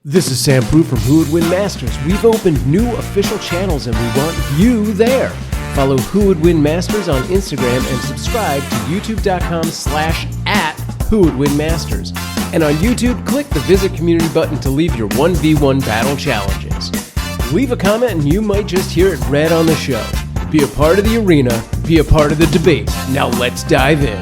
This is Sam Prue from Who Would Win Masters. We've opened new official channels and we want you there. Follow Who Would Win Masters on Instagram and subscribe to youtube.com/@WhoWouldWinMasters. And on YouTube, click the Visit Community button to leave your 1v1 battle challenges. Leave a comment and you might just hear it read on the show. Be a part of the arena, be a part of the debate. Now let's dive in.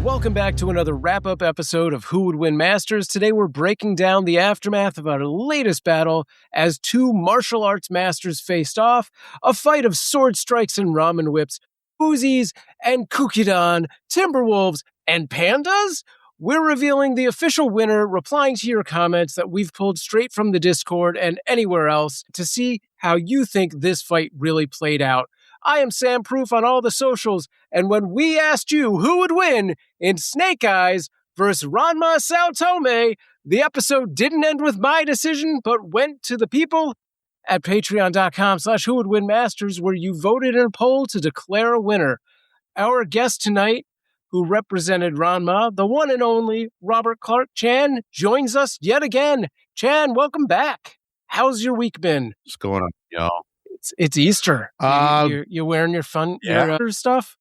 Welcome back to another wrap-up episode of Who Would Win Masters. Today we're breaking down the aftermath of our latest battle as two martial arts masters faced off, a fight of sword strikes and ramen whips, Uzis and Kukidan, Timberwolves, and pandas? We're revealing the official winner, replying to your comments that we've pulled straight from the Discord and anywhere else to see how you think this fight really played out. I am Sam Proof on all the socials, and when we asked you who would win in Snake Eyes versus Ranma Saotome, the episode didn't end with my decision, but went to the people at patreon.com/whowouldwinmasters, where you voted in a poll to declare a winner. Our guest tonight, who represented Ranma, the one and only Robert Clarke-Chan, joins us yet again. Chan, welcome back. How's your week been? What's going on, y'all? It's Easter. You're wearing your fun your stuff?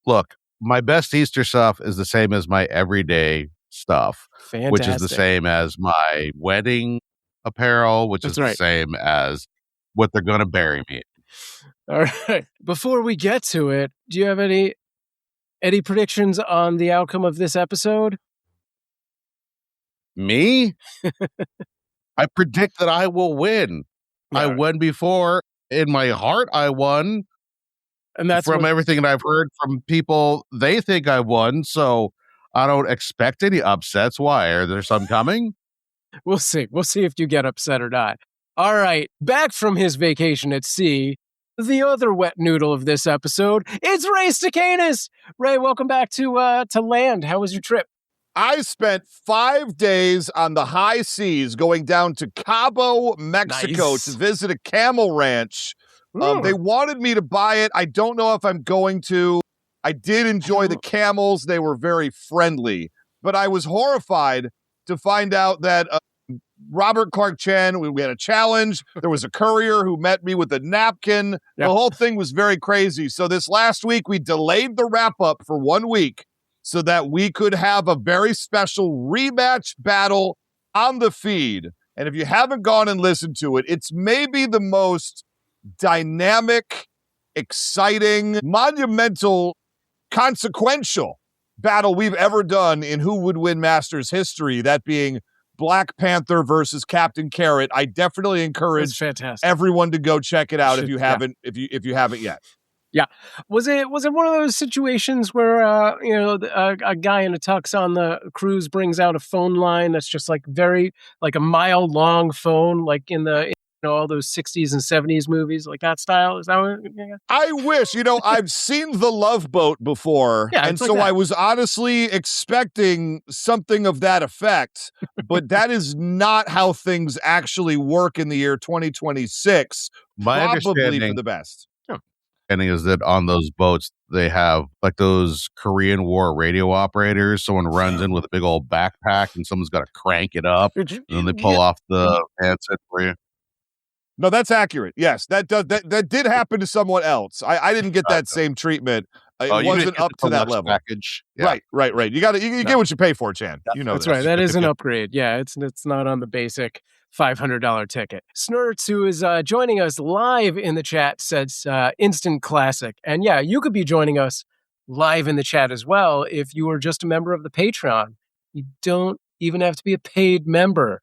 Look, my best Easter stuff is the same as my everyday stuff. Fantastic. Which is the same as my wedding apparel, which is the same as what they're going to bury me in. All right. Before we get to it, do you have any predictions on the outcome of this episode? Me? I predict that I will win. I won before. In my heart, I won. And that's from everything that I've heard from people. They think I won, so I don't expect any upsets. Why? Are there some coming? We'll see. We'll see if you get upset or not. All right. Back from his vacation at sea, the other wet noodle of this episode, it's Ray Stacanis. Ray, welcome back to land. How was your trip? I spent 5 days on the high seas going down to Cabo, Mexico to visit a camel ranch. They wanted me to buy it. I don't know if I'm going to. I did enjoy the camels. They were very friendly. But I was horrified to find out that Robert Clarke-Chan, we had a challenge. There was a courier who met me with a napkin. Yep. The whole thing was very crazy. So this last week, we delayed the wrap-up for 1 week, so that we could have a very special rematch battle on the feed. And if you haven't gone and listened to it, it's maybe the most dynamic, exciting, monumental, consequential battle we've ever done in Who Would Win Masters history, that being Black Panther versus Captain Carrot. I definitely encourage everyone to go check it out if you haven't yet. Yeah. Was it one of those situations where, a guy in a tux on the cruise brings out a phone line that's just like a mile long phone, like in the, all those 60s and 70s movies, like that style? Is that what? Yeah. I wish, I've seen The Love Boat before. Yeah, and so I was honestly expecting something of that effect, but that is not how things actually work in the year 2026. Probably for the best. And is that on those boats they have like those Korean War radio operators? Someone runs in with a big old backpack and someone's got to crank it up, and then they pull off the handset for you. No, that's accurate. Yes, that did happen to someone else. I didn't get that same treatment. It wasn't up to that level. Package. Yeah. Right. You get what you pay for, Chan. You know that's right. That is an upgrade. Yeah, it's not on the basic $500 ticket. Snurts, who is joining us live in the chat, says instant classic. And yeah, you could be joining us live in the chat as well if you are just a member of the Patreon. You don't even have to be a paid member.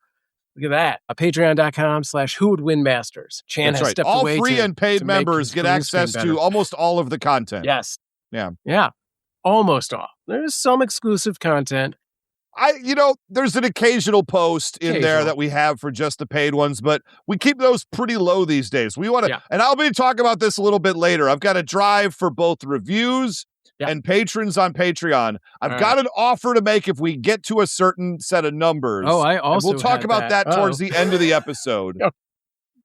Look at that. Patreon.com/whowouldwinmasters. Chan has stepped all away. All free and paid members get access to almost all of the content. Yes. Yeah. Almost all. There's some exclusive content. There's an occasional post in there that we have for just the paid ones, but we keep those pretty low these days. We want to, and I'll be talking about this a little bit later. I've got a drive for both reviews and patrons on Patreon. I've got an offer to make if we get to a certain set of numbers. Oh, I also we'll talk about that towards the end of the episode.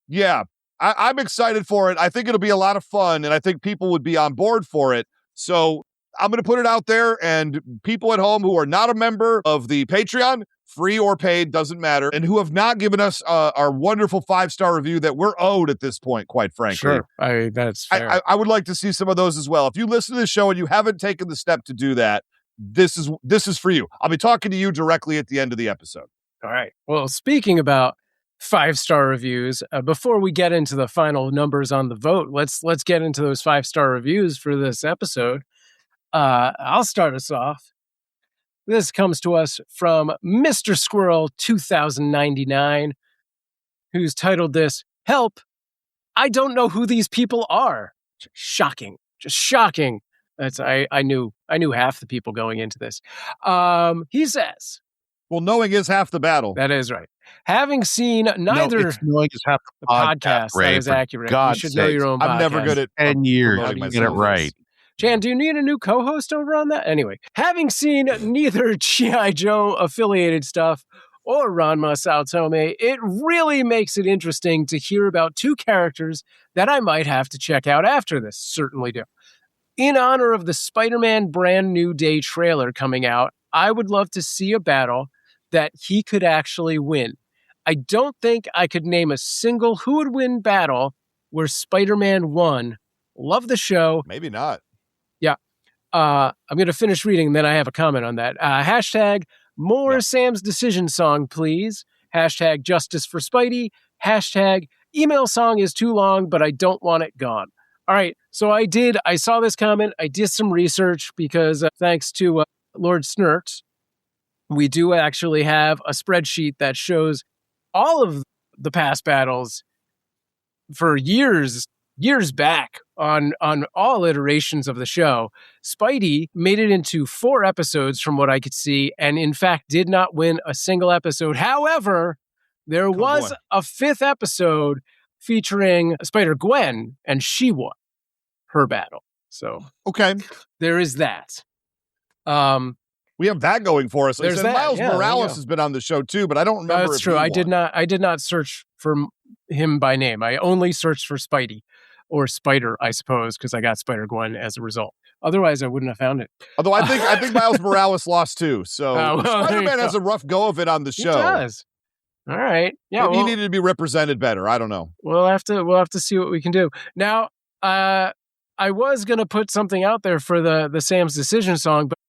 Yeah, I'm excited for it. I think it'll be a lot of fun, and I think people would be on board for it. So I'm going to put it out there, and people at home who are not a member of the Patreon, free or paid, doesn't matter, and who have not given us our wonderful 5-star review that we're owed at this point, quite frankly. Sure, that's fair. I would like to see some of those as well. If you listen to the show and you haven't taken the step to do that, this is for you. I'll be talking to you directly at the end of the episode. All right. Well, speaking about 5-star reviews, before we get into the final numbers on the vote, let's get into those 5-star reviews for this episode. I'll start us off. This comes to us from Mr. Squirrel 2099, who's titled this, "Help, I don't know who these people are." Shocking. Just shocking. I knew half the people going into this. He says, well, knowing is half the battle. That is right. Having seen neither knowing is half the podcast, that is accurate. You should know your own podcast. I'm never good at 10 years. You get it right. Jan, do you need a new co-host over on that? Anyway, having seen neither GIJoe affiliated stuff or Ranma Saotome, it really makes it interesting to hear about two characters that I might have to check out after this. Certainly do. In honor of the Spider-Man Brand New Day trailer coming out, I would love to see a battle that he could actually win. I don't think I could name a single who would win battle where Spider-Man won. Love the show. Maybe not. Yeah. I'm going to finish reading, and then I have a comment on that. Hashtag more Sam's Decision song, please. Hashtag justice for Spidey. Hashtag email song is too long, but I don't want it gone. All right. So I saw this comment. I did some research because thanks to Lord Snurks, we do actually have a spreadsheet that shows all of the past battles for years back on all iterations of the show. Spidey made it into 4 episodes from what I could see, and in fact did not win a single episode. However, there was a 5th episode featuring Spider-Gwen, and she won her battle. So okay, there is that. We have that going for us. There's that. Miles Morales has been on the show too, but I don't remember. That's true. I did not search for him by name. I only searched for Spidey. Or Spider, I suppose, because I got Spider-Gwen as a result. Otherwise, I wouldn't have found it. Although I think Miles Morales lost too. So Spider-Man has a rough go of it on the show. He does. All right. Yeah. Maybe he needed to be represented better. I don't know. We'll have to see what we can do. Now, I was gonna put something out there for the Sam's Decision song, but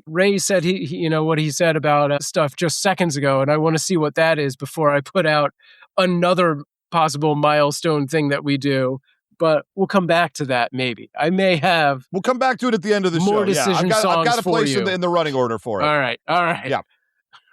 Ray said he what he said about stuff just seconds ago, and I want to see what that is before I put out another possible milestone thing that we do. But we'll come back to that maybe. I may have. We'll come back to it at the end of the more show. Decision songs I've got a place for you. in the running order for it. All right. Yeah. All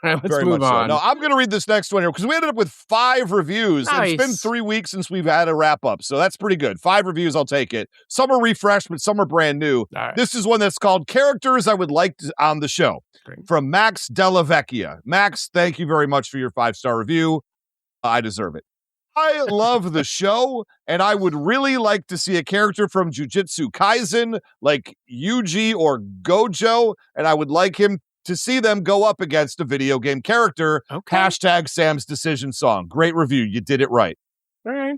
right, let's Very move much on. So. No, I'm going to read this next one here because we ended up with 5 reviews. Nice. It's been 3 weeks since we've had a wrap up, so that's pretty good. 5 reviews, I'll take it. Some are refreshed, but some are brand new. Right. This is one that's called Characters I Would Like on the Show. Great. From Max Della Vecchia. Max, thank you very much for your 5-star review. I deserve it. I love the show, and I would really like to see a character from Jujutsu Kaisen like Yuji or Gojo, and I would like him to see them go up against a video game character. Okay. Hashtag Sam's Decision song. Great review. You did it right. All right.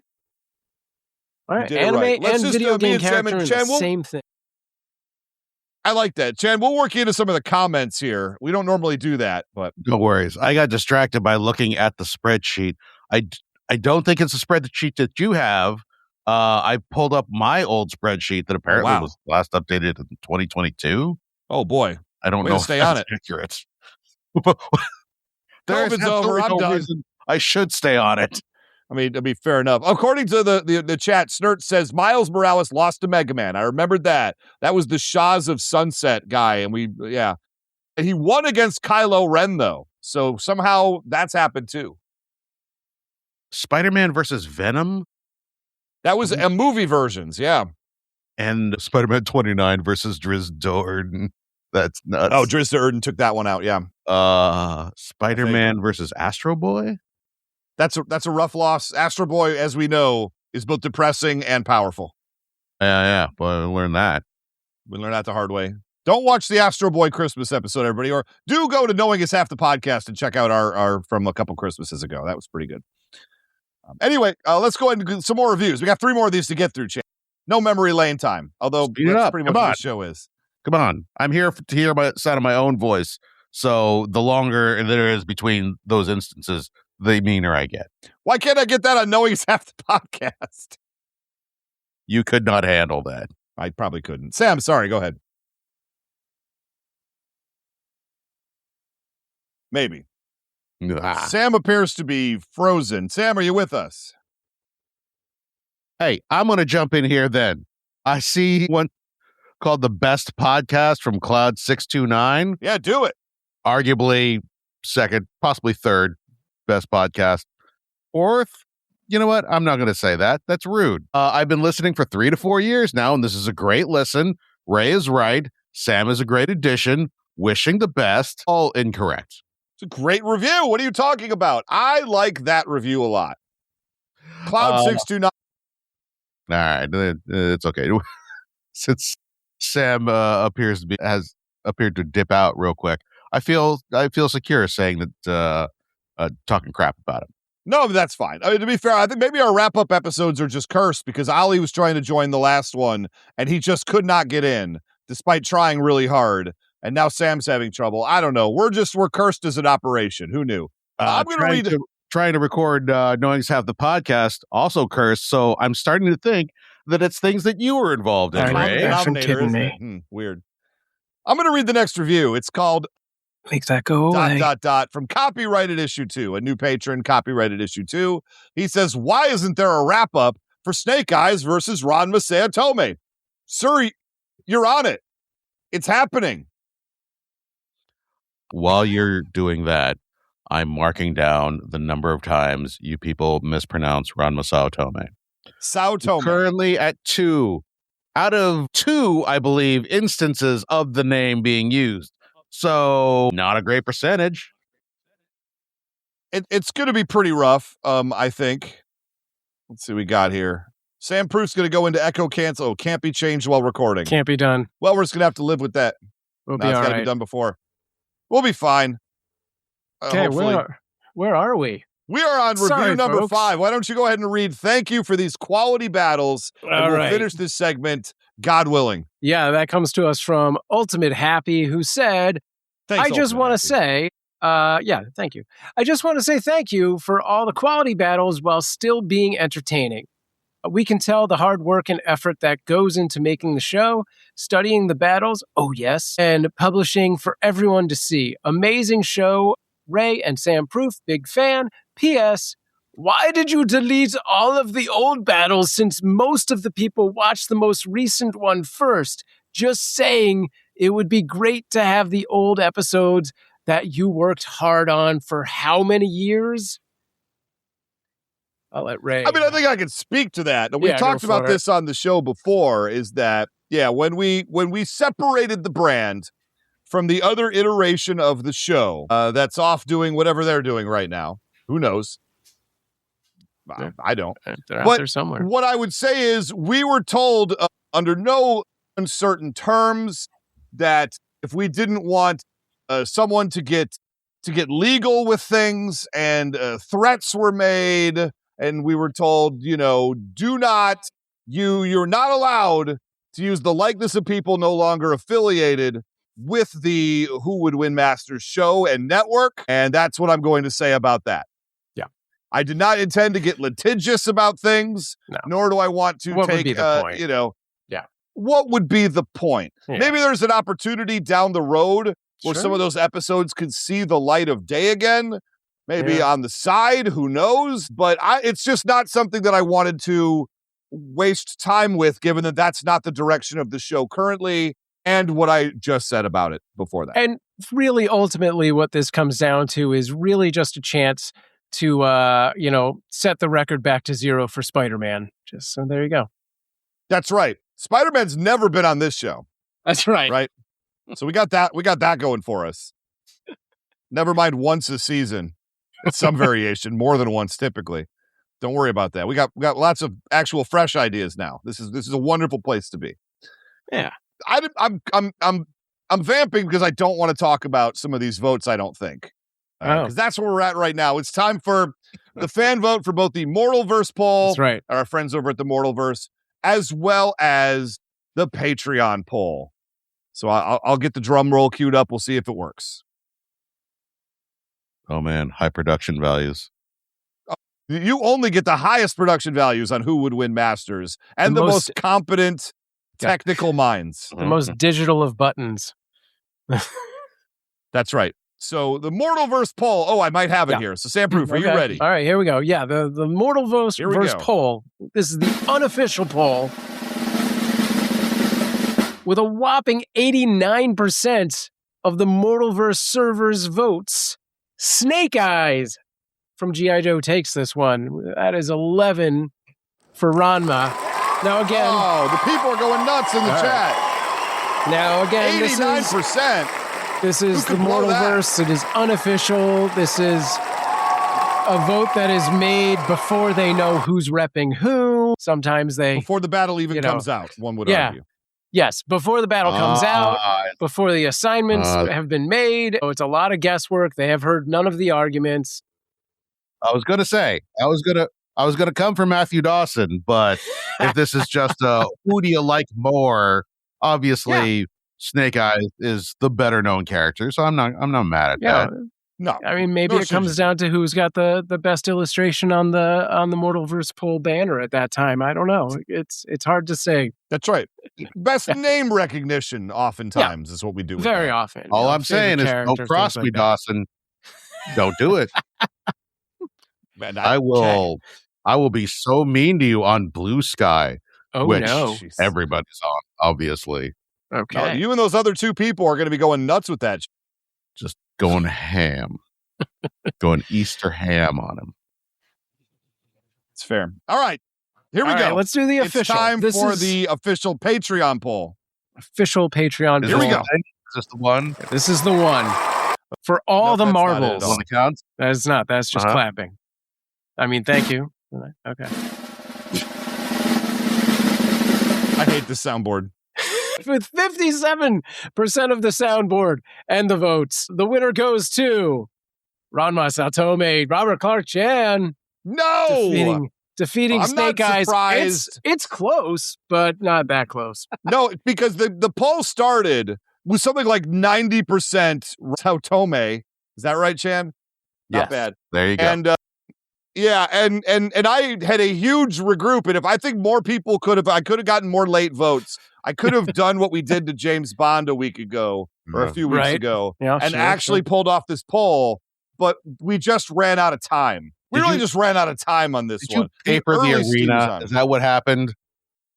All right. You did it Anime right. and video game Chan, character are the same thing. I like that. Chan, we'll work into some of the comments here. We don't normally do that, but No worries. I got distracted by looking at the spreadsheet. I don't think it's a spreadsheet that you have. I pulled up my old spreadsheet that apparently was last updated in 2022. Oh boy. I don't know if stay that's on it. accurate. COVID's over. I'm done. I should stay on it. I mean fair enough. According to the chat, Snurt says Miles Morales lost to Mega Man. I remembered that. That was the Shahs of Sunset guy, and and he won against Kylo Ren though. So somehow that's happened too. Spider-Man versus Venom. That was a movie versions, yeah. And Spider-Man 29 versus Driz Do'Urden. That's nuts. Oh, Driz Do'Urden took that one out, yeah. Spider-Man versus Astro Boy. That's a rough loss. Astro Boy, as we know, is both depressing and powerful. Yeah, but I learned that. We learned that the hard way. Don't watch the Astro Boy Christmas episode, everybody, or do go to Knowing Is Half the Podcast and check out our from a couple Christmases ago. That was pretty good. Anyway, let's go ahead and do some more reviews. We got 3 more of these to get through, Chan. No memory lane time, although that's pretty much what the show is. Come on. I'm here to hear the sound of my own voice. So the longer there is between those instances, the meaner I get. Why can't I get that on Knowing Is Half the Podcast? You could not handle that. I probably couldn't. Sam, sorry, go ahead. Maybe. Sam appears to be frozen. Sam, are you with us? Hey, I'm going to jump in here then. I see one called The Best Podcast from Cloud629. Yeah, do it. Arguably second, possibly third best podcast. Fourth, you know what? I'm not going to say that. That's rude. I've been listening for 3 to 4 years now, and this is a great listen. Ray is right. Sam is a great addition. Wishing the best. All incorrect. It's a great review. What are you talking about? I like that review a lot. Cloud629. All right. It's okay. Since Sam has appeared to dip out real quick, I feel secure saying that talking crap about him. No, that's fine. I mean, to be fair, I think maybe our wrap-up episodes are just cursed because Ali was trying to join the last one, and he just could not get in, despite trying really hard. And now Sam's having trouble. I don't know. We're cursed as an operation. Who knew? I'm going to read... Trying to record Knowing Is Half the Podcast, also cursed, so I'm starting to think that it's things that you were involved in, Ray. Kidding me. Weird. I'm going to read the next review. It's called... Make that go away. ... from Copyrighted Issue 2, a new patron, Copyrighted Issue 2. He says, why isn't there a wrap-up for Snake Eyes versus Ranma Saotome? Sir, you're on it. It's happening. While you're doing that, I'm marking down the number of times you people mispronounce Ranma Saotome. Saotome. Currently at 2 out of 2, I believe, instances of the name being used. So not a great percentage. It's going to be pretty rough, I think. Let's see what we got here. Sam Proof's going to go into echo cancel. Oh, can't be changed while recording. Can't be done. Well, we're just going to have to live with that. We'll be all right. It's got to be done before. We'll be fine. Okay, where are we? We are on review number 5. Why don't you go ahead and read thank you for these quality battles, and we'll finish this segment, God willing. Yeah, that comes to us from Ultimate Happy, who said, Thanks, I just want to say, thank you. I just want to say thank you for all the quality battles while still being entertaining. We can tell the hard work and effort that goes into making the show, studying the battles, oh yes, and publishing for everyone to see. Amazing show. Ray and Sam Proof, big fan. P.S. Why did you delete all of the old battles since most of the people watched the most recent one first? Just saying, it would be great to have the old episodes that you worked hard on for how many years? I'll let Ray. I mean, I think I can speak to that. And we talked about this on the show before, is that, when we separated the brand from the other iteration of the show that's off doing whatever they're doing right now. Who knows? I don't. They're out there somewhere. What I would say is we were told under no uncertain terms that if we didn't want someone to get legal with things, and threats were made, and we were told, you're not allowed to use the likeness of people no longer affiliated with the Who Would Win Masters show and network. And that's what I'm going to say about that. Yeah. I did not intend to get litigious about things, nor do I want to what would be the point? What would be the point? Yeah. Maybe there's an opportunity down the road where some of those episodes could see the light of day again, maybe on the side, who knows? But it's just not something that I wanted to waste time with, given that that's not the direction of the show currently, and what I just said about it before that. And really, ultimately, what this comes down to is really just a chance to, set the record back to 0 for Spider-Man. Just so there you go. That's right. Spider-Man's never been on this show. That's right. Right? So we got that going for us. Never mind once a season. It's some variation, more than once typically. Don't worry about that. We got lots of actual fresh ideas now. This is a wonderful place to be. Yeah. I'm vamping because I don't want to talk about some of these votes. I don't think because that's where we're at right now. It's time for the fan vote for both the Mortalverse poll, That's right, our friends over at the Mortalverse, as well as the Patreon poll. So I'll get the drum roll queued up. We'll see if it works. Oh man, high production values. You only get the highest production values on who would win Masters and the most competent technical minds. The most digital of buttons. That's right. So the Mortalverse poll. Oh, I might have it here. So Sam Proof, are you ready? All right, here we go. Yeah, the Mortalverse poll. This is the unofficial poll with a whopping 89% of the Mortalverse server's votes. Snake Eyes from GIJoe takes this one. That is 11 for Ranma. Now again, the people are going nuts in the chat. Now again, 89%. This is the Mortalverse. It is unofficial. This is a vote that is made before they know who's repping who. Sometimes before the battle even comes out, one would argue. Yes, before the battle comes out, before the assignments have been made. Oh, it's a lot of guesswork. They have heard none of the arguments. I was going to say, I was going to come for Matthew Dawson, but if this is just who do you like more, obviously Snake Eyes is the better known character, so I'm not mad at that. No, I mean maybe it comes down to who's got the best illustration on the Mortalverse poll banner at that time. I don't know. It's hard to say. That's right. Best name recognition, oftentimes, is what we do. Very often. All I'm saying is, don't cross me, Dawson. Don't do it. Man, I will be so mean to you on Blue Sky, which everybody's on, obviously. Okay. No, you and those other two people are going to be going nuts with that. Just going ham. Going Easter ham on him. It's fair. All right. Here we go. Let's do the official. It's time for the official Patreon poll. Official Patreon poll. Here we go. Is this the one? This is the one. For all the marbles. One that counts? That is not. That's just clapping. I mean, thank you. Okay. I hate the soundboard. With 57% of the soundboard and the votes, the winner goes to Ranma Saotome, Robert Clarke-Chan. No! Defeating Snake Eyes. It's close, but not that close. No, because the poll started with something like 90% Saotome. Is that right, Chan? Not bad. There you go. And and I had a huge regroup, and if I think more people I could have gotten more late votes. I could have done what we did to James Bond a week ago or a few weeks ago and actually pulled off this poll, but we just ran out of time. We just ran out of time on this one. Did you paper the arena? Is that what happened?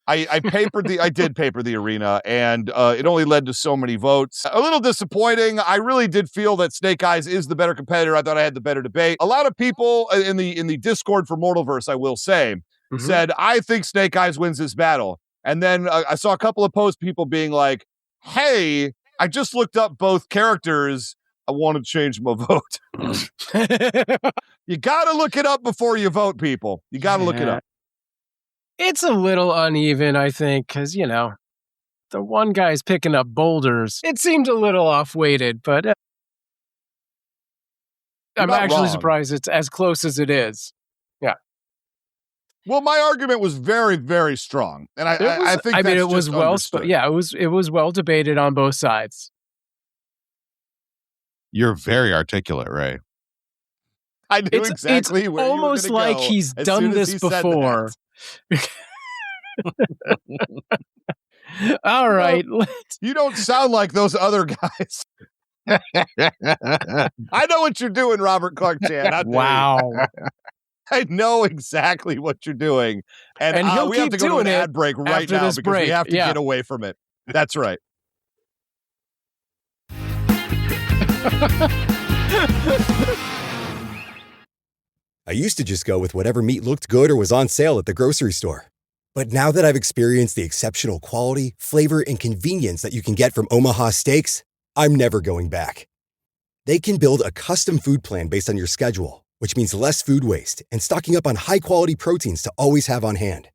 I did paper the arena, and it only led to so many votes. A little disappointing. I really did feel that Snake Eyes is the better competitor. I thought I had the better debate. A lot of people in the Discord for Mortalverse, I will say, said, I think Snake Eyes wins this battle. And then I saw a couple of posts, people being like, hey, I just looked up both characters. I want to change my vote. You got to look it up before you vote, people. You got to look it up. It's a little uneven, I think, because, the one guy's picking up boulders. It seemed a little off-weighted, but I'm actually surprised it's as close as it is. Yeah. Well, my argument was very, very strong, and I think it was well. It was well debated on both sides. You're very articulate, Ray. I knew exactly it's where almost you were like go he's done this before. All right, you don't sound like those other guys. I know what you're doing, Robert Clarke-Chan. Wow. I know exactly what you're doing. And we have to go to an ad break right now because we have to get away from it. That's right. I used to just go with whatever meat looked good or was on sale at the grocery store. But now that I've experienced the exceptional quality, flavor, and convenience that you can get from Omaha Steaks, I'm never going back. They can build a custom food plan based on your schedule, which means less food waste and stocking up on high-quality proteins to always have on hand.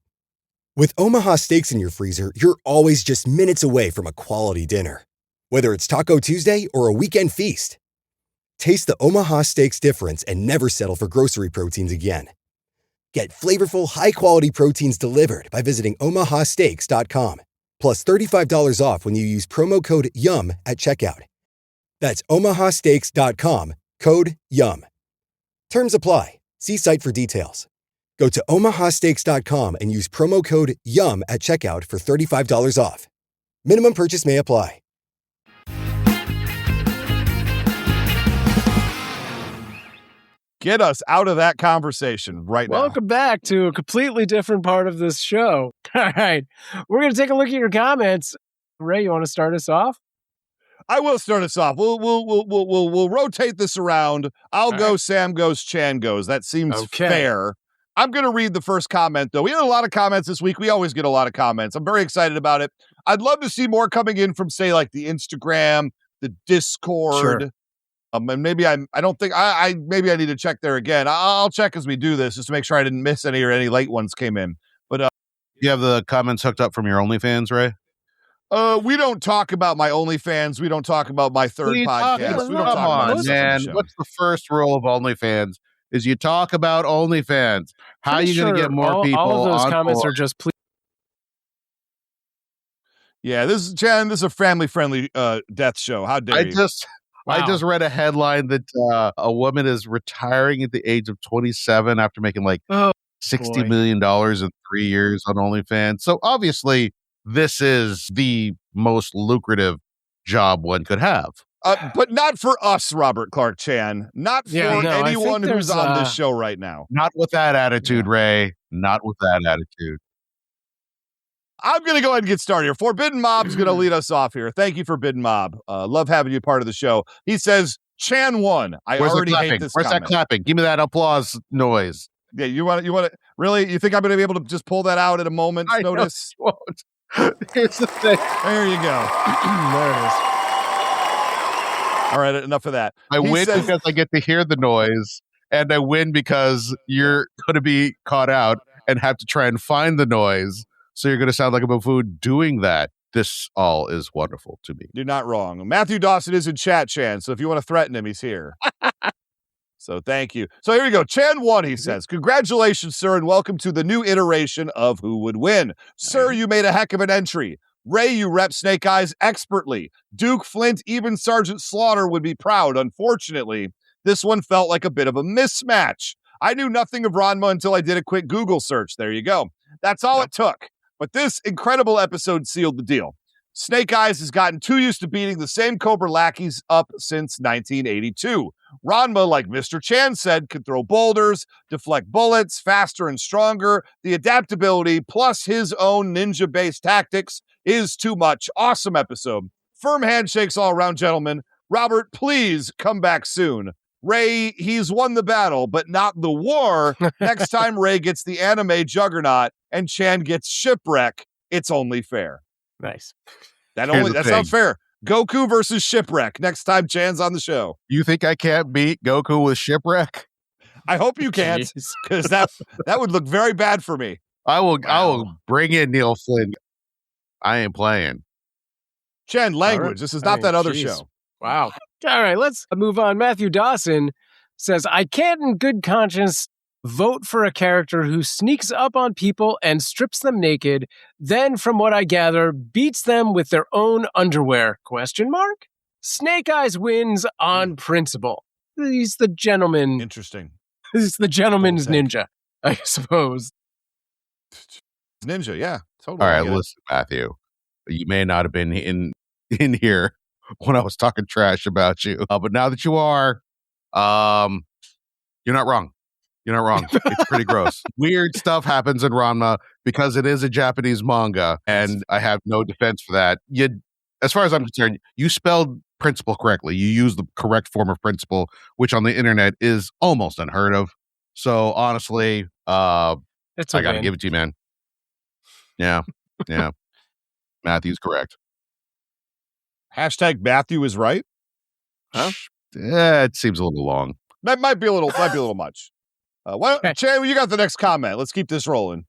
With Omaha Steaks in your freezer, you're always just minutes away from a quality dinner. Whether it's Taco Tuesday or a weekend feast, taste the Omaha Steaks difference and never settle for grocery proteins again. Get flavorful, high-quality proteins delivered by visiting omahasteaks.com. Plus $35 off when you use promo code YUM at checkout. That's omahasteaks.com, code YUM. Terms apply. See site for details. Go to omahasteaks.com and use promo code YUM at checkout for $35 off. Minimum purchase may apply. Get us out of that conversation right now. Welcome back to a completely different part of this show. All right. We're going to take a look at your comments. Ray, you want to start us off? I will start us off. We'll rotate this around. I'll go, Sam goes, Chan goes. That seems fair. I'm going to read the first comment, though. We had a lot of comments this week. We always get a lot of comments. I'm very excited about it. I'd love to see more coming in from, say, like the Instagram, the Discord. Sure. And maybe I don't think maybe I need to check there again. I'll check as we do this just to make sure I didn't miss any or any late ones came in. But you have the comments hooked up from your OnlyFans, Ray? We don't talk about my OnlyFans. We don't talk about my third podcast. We don't talk about on, man. What's the first rule of OnlyFans? Is you talk about OnlyFans. How are you going to get more people? All of those comments board? are just please. Yeah, this is a family-friendly death show. How dare you? I just read a headline that a woman is retiring at the age of 27 after making like $60 million in 3 years on OnlyFans. So obviously, this is the most lucrative job one could have. But not for us, Robert Clarke-Chan. Not for anyone who's on this show right now. Not with that attitude, Ray. Not with that attitude. I'm going to go ahead and get started here. Forbidden Mob's going to lead us off here. Thank you, Forbidden Mob. Love having you part of the show. He says, Chan won. Where's already hate this Where's comment. that clapping? Give me that applause noise. Yeah, you want to really? You think I'm going to be able to just pull that out at a moment's notice? Here's the thing. There you go. There it is. All right, enough of that. I win because I get to hear the noise, and I win because you're going to be caught out and have to try and find the noise. So you're going to sound like a buffoon doing that. This all is wonderful to me. You're not wrong. Matthew Dawson is in chat, Chan. So if you want to threaten him, he's here. So thank you. So here we go. Chan won, he says. Congratulations, sir, and welcome to the new iteration of Who Would Win. Sir, you made a heck of an entry. Ray, you rep Snake Eyes expertly. Duke, Flint, even Sergeant Slaughter would be proud. Unfortunately, this one felt like a bit of a mismatch. I knew nothing of Ranma until I did a quick Google search. There you go. That's all it took. But this incredible episode sealed the deal. Snake Eyes has gotten too used to beating the same Cobra lackeys up since 1982. Ranma, like Mr. Chan said, could throw boulders, deflect bullets faster and stronger. The adaptability plus his own ninja-based tactics is too much. Awesome episode. Firm handshakes all around, gentlemen. Robert, please come back soon. Ray, he's won the battle, but not the war. Next time Ray gets the anime juggernaut and Chan gets shipwreck, it's only fair. Nice. That sounds fair. Goku versus shipwreck. Next time Chan's on the show. You think I can't beat Goku with shipwreck? I hope you can't, because that would look very bad for me. I will bring in Neil Flynn. I ain't playing. Chan, language. This is not that other show. Wow. All right, let's move on. Matthew Dawson says, I can't in good conscience vote for a character who sneaks up on people and strips them naked, then, from what I gather, beats them with their own underwear? ? Snake Eyes wins on principle. He's the gentleman. Interesting. He's the gentleman's ninja, I suppose. Ninja, yeah. Totally. All right, listen, Matthew. You may not have been in here when I was talking trash about you, but now that you are, you're not wrong. You're not wrong. It's pretty gross. Weird stuff happens in Ranma because it is a Japanese manga, and I have no defense for that. As far as I'm concerned, you spelled principle correctly. You used the correct form of principle, which on the internet is almost unheard of. So honestly, I got to give it to you, man. Yeah. Matthew's correct. Hashtag Matthew is right. Huh? It seems a little long. That might be a little much. Chan, you got the next comment. Let's keep this rolling.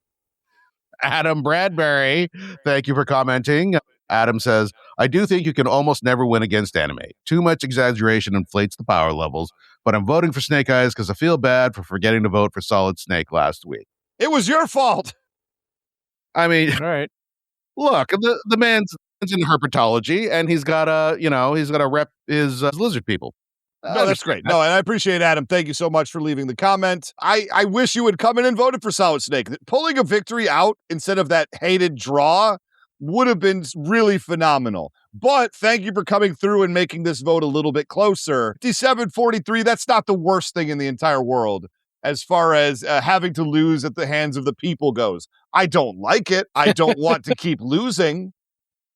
Adam Bradbury, thank you for commenting. Adam says, I do think you can almost never win against anime. Too much exaggeration inflates the power levels, but I'm voting for Snake Eyes because I feel bad for forgetting to vote for Solid Snake last week. It was your fault. I mean, All right. Look, the man's in herpetology, and he's got to rep his lizard people. No, that's great. No, and I appreciate Adam. Thank you so much for leaving the comment. I wish you would come in and voted for Solid Snake. Pulling a victory out instead of that hated draw would have been really phenomenal. But thank you for coming through and making this vote a little bit closer. 57-43, that's not the worst thing in the entire world as far as having to lose at the hands of the people goes. I don't like it. I don't want to keep losing.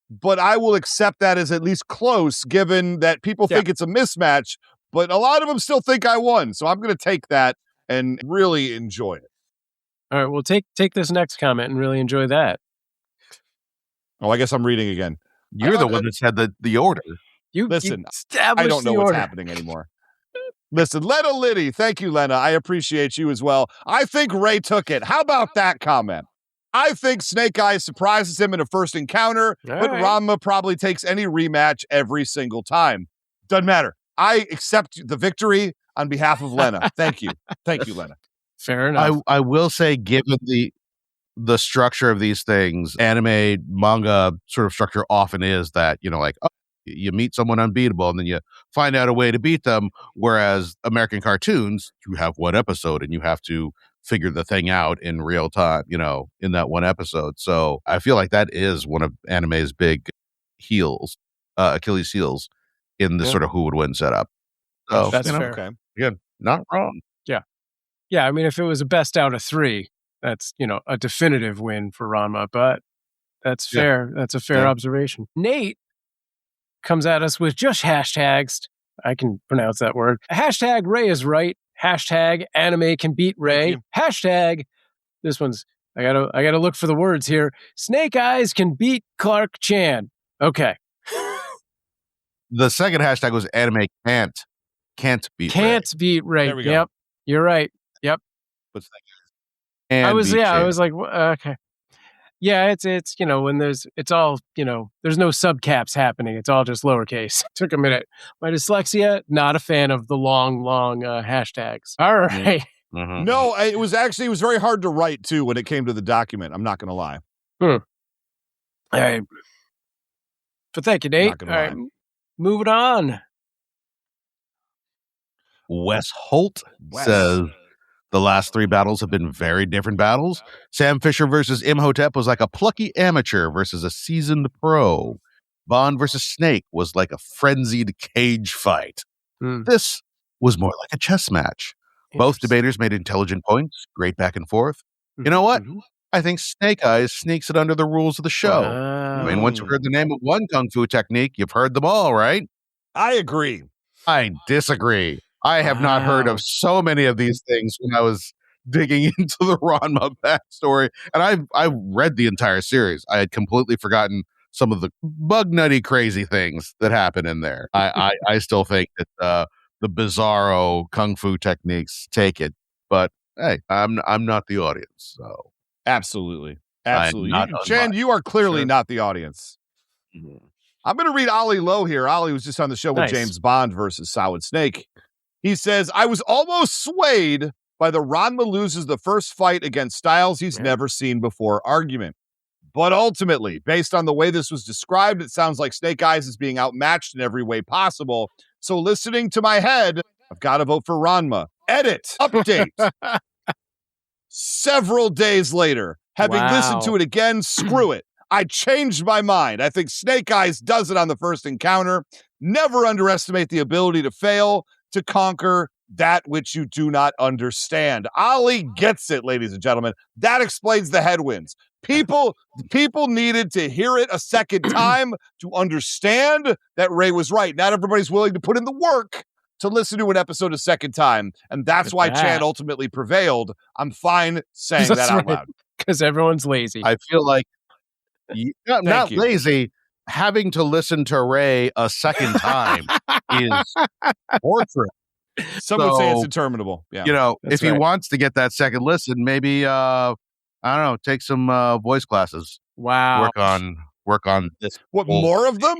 But I will accept that as at least close, given that people think it's a mismatch. But a lot of them still think I won. So I'm going to take that and really enjoy it. All right, well, take this next comment and really enjoy that. Oh, I guess I'm reading again. You're the one that said the order. Listen, you I don't know what's order. happening anymore. Listen, Lena Liddy, thank you, Lena. I appreciate you as well. I think Ray took it. How about that comment? I think Snake Eyes surprises him in a first encounter, but Ranma probably takes any rematch every single time. Doesn't matter. I accept the victory on behalf of Lena. Thank you. Thank you, Lena. Fair enough. I will say, given the structure of these things, anime, manga sort of structure often is that, you meet someone unbeatable and then you find out a way to beat them. Whereas American cartoons, you have one episode and you have to figure the thing out in real time, in that one episode. So I feel like that is one of anime's big Achilles heels in this sort of who would win setup. So, that's fair. Okay. Again, not wrong. Yeah, I mean, if it was a best out of 3, that's, a definitive win for Ranma, but that's fair. That's a fair observation. Nate comes at us with just hashtags. I can pronounce that word. Hashtag Ray is right. Hashtag anime can beat Ray. Hashtag, this one's, I gotta look for the words here. Snake Eyes can beat Clarke-Chan. Okay. The second hashtag was anime can't beat Ray. Beat Ray. There we go. Yep. You're right. Yep. I was like, okay. Yeah, it's when it's all, there's no subcaps happening. It's all just lowercase. Took a minute. My dyslexia, not a fan of the long hashtags. All right. Mm-hmm. No, it was very hard to write too when it came to the document. I'm not going to lie. All right. But thank you, Nate. All right. Moving on. Wes Holt says the last 3 battles have been very different battles. Sam Fisher versus Imhotep was like a plucky amateur versus a seasoned pro. Bond versus Snake was like a frenzied cage fight. This was more like a chess match. Both debaters made intelligent points, great back and forth. You know what? I think Snake Eyes sneaks it under the rules of the show. I mean, once you've heard the name of one kung fu technique, you've heard them all, right? I agree. I disagree. I have not heard of so many of these things when I was digging into the Ranma backstory. And I read the entire series. I had completely forgotten some of the bug nutty crazy things that happen in there. I still think that the bizarro kung fu techniques take it. But hey, I'm not the audience. So Absolutely. Chan, you are clearly not the audience. Mm-hmm. I'm going to read Ollie Lowe here. Ollie was just on the show with James Bond versus Solid Snake. He says, I was almost swayed by the Ranma loses the first fight against styles he's never seen before argument. But ultimately, based on the way this was described, it sounds like Snake Eyes is being outmatched in every way possible. So listening to my head, I've got to vote for Ranma. Edit. Update. Several days later, having listened to it again, screw it. I changed my mind. I think Snake Eyes does it on the first encounter. Never underestimate the ability to fail to conquer that which you do not understand. Ali gets it, ladies and gentlemen. That explains the headwinds. People needed to hear it a second time to understand that Ray was right. Not everybody's willing to put in the work to listen to an episode a second time. And that's why Chan ultimately prevailed. I'm fine saying that out loud. Because everyone's lazy. I feel like not lazy. Having to listen to Ray a second time is torture. Some would say it's interminable. Yeah. If he wants to get that second listen, maybe I I don't know. Take some voice classes. Wow. Work on this. What, more of them?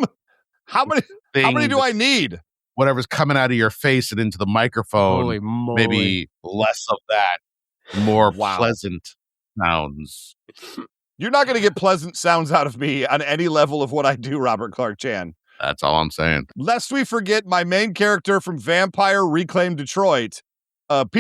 How many do I need? Whatever's coming out of your face and into the microphone. Holy moly. Maybe less of that. More pleasant sounds. You're not going to get pleasant sounds out of me on any level of what I do, Robert Clarke-Chan. That's all I'm saying. Lest we forget my main character from Vampire Reclaim Detroit. What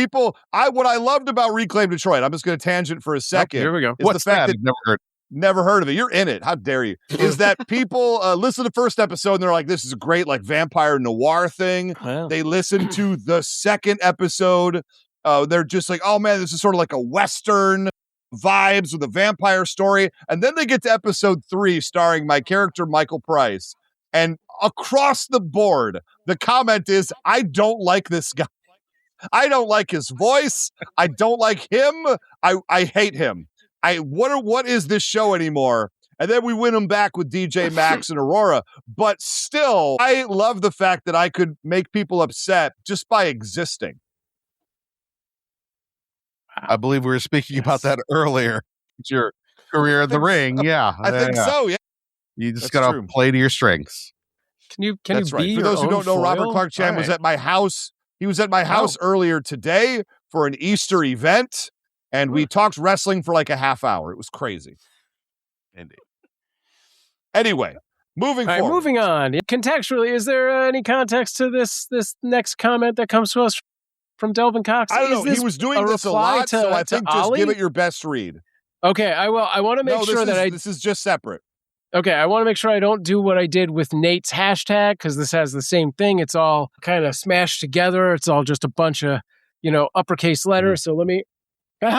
I loved about Reclaim Detroit, I'm just going to tangent for a second. Here we go. What's the fact that never heard of it. You're in it. How dare you? Is that people listen to the first episode and they're like, this is a great like vampire noir thing. Wow. They listen to the second episode. They're just like, oh man, this is sort of like a Western vibes with a vampire story. And then they get to episode 3 starring my character, Michael Price. And across the board, the comment is, I don't like this guy. I don't like his voice. I don't like him. I hate him. What is this show anymore? And then we win them back with DJ Max and Aurora. But still, I love the fact that I could make people upset just by existing. I believe we were speaking about that earlier. It's your career in the ring. Yeah. I think so. Yeah. You just got to play to your strengths. Can you That's be right. For your those who own don't know, foil? Robert Clarke-Chan was at my house. He was at my house earlier today for an Easter event, and we talked wrestling for like a half hour. It was crazy. Indeed. Anyway, moving forward. Moving on. Contextually, is there any context to this next comment that comes to us from Delvin Cox? I don't know. He was doing this a lot, so I think just give it your best read. Okay, I will. I want to make sure that this is just separate. Okay, I want to make sure I don't do what I did with Nate's hashtag, because this has the same thing. It's all kind of smashed together. It's all just a bunch of, uppercase letters. So let me. Okay.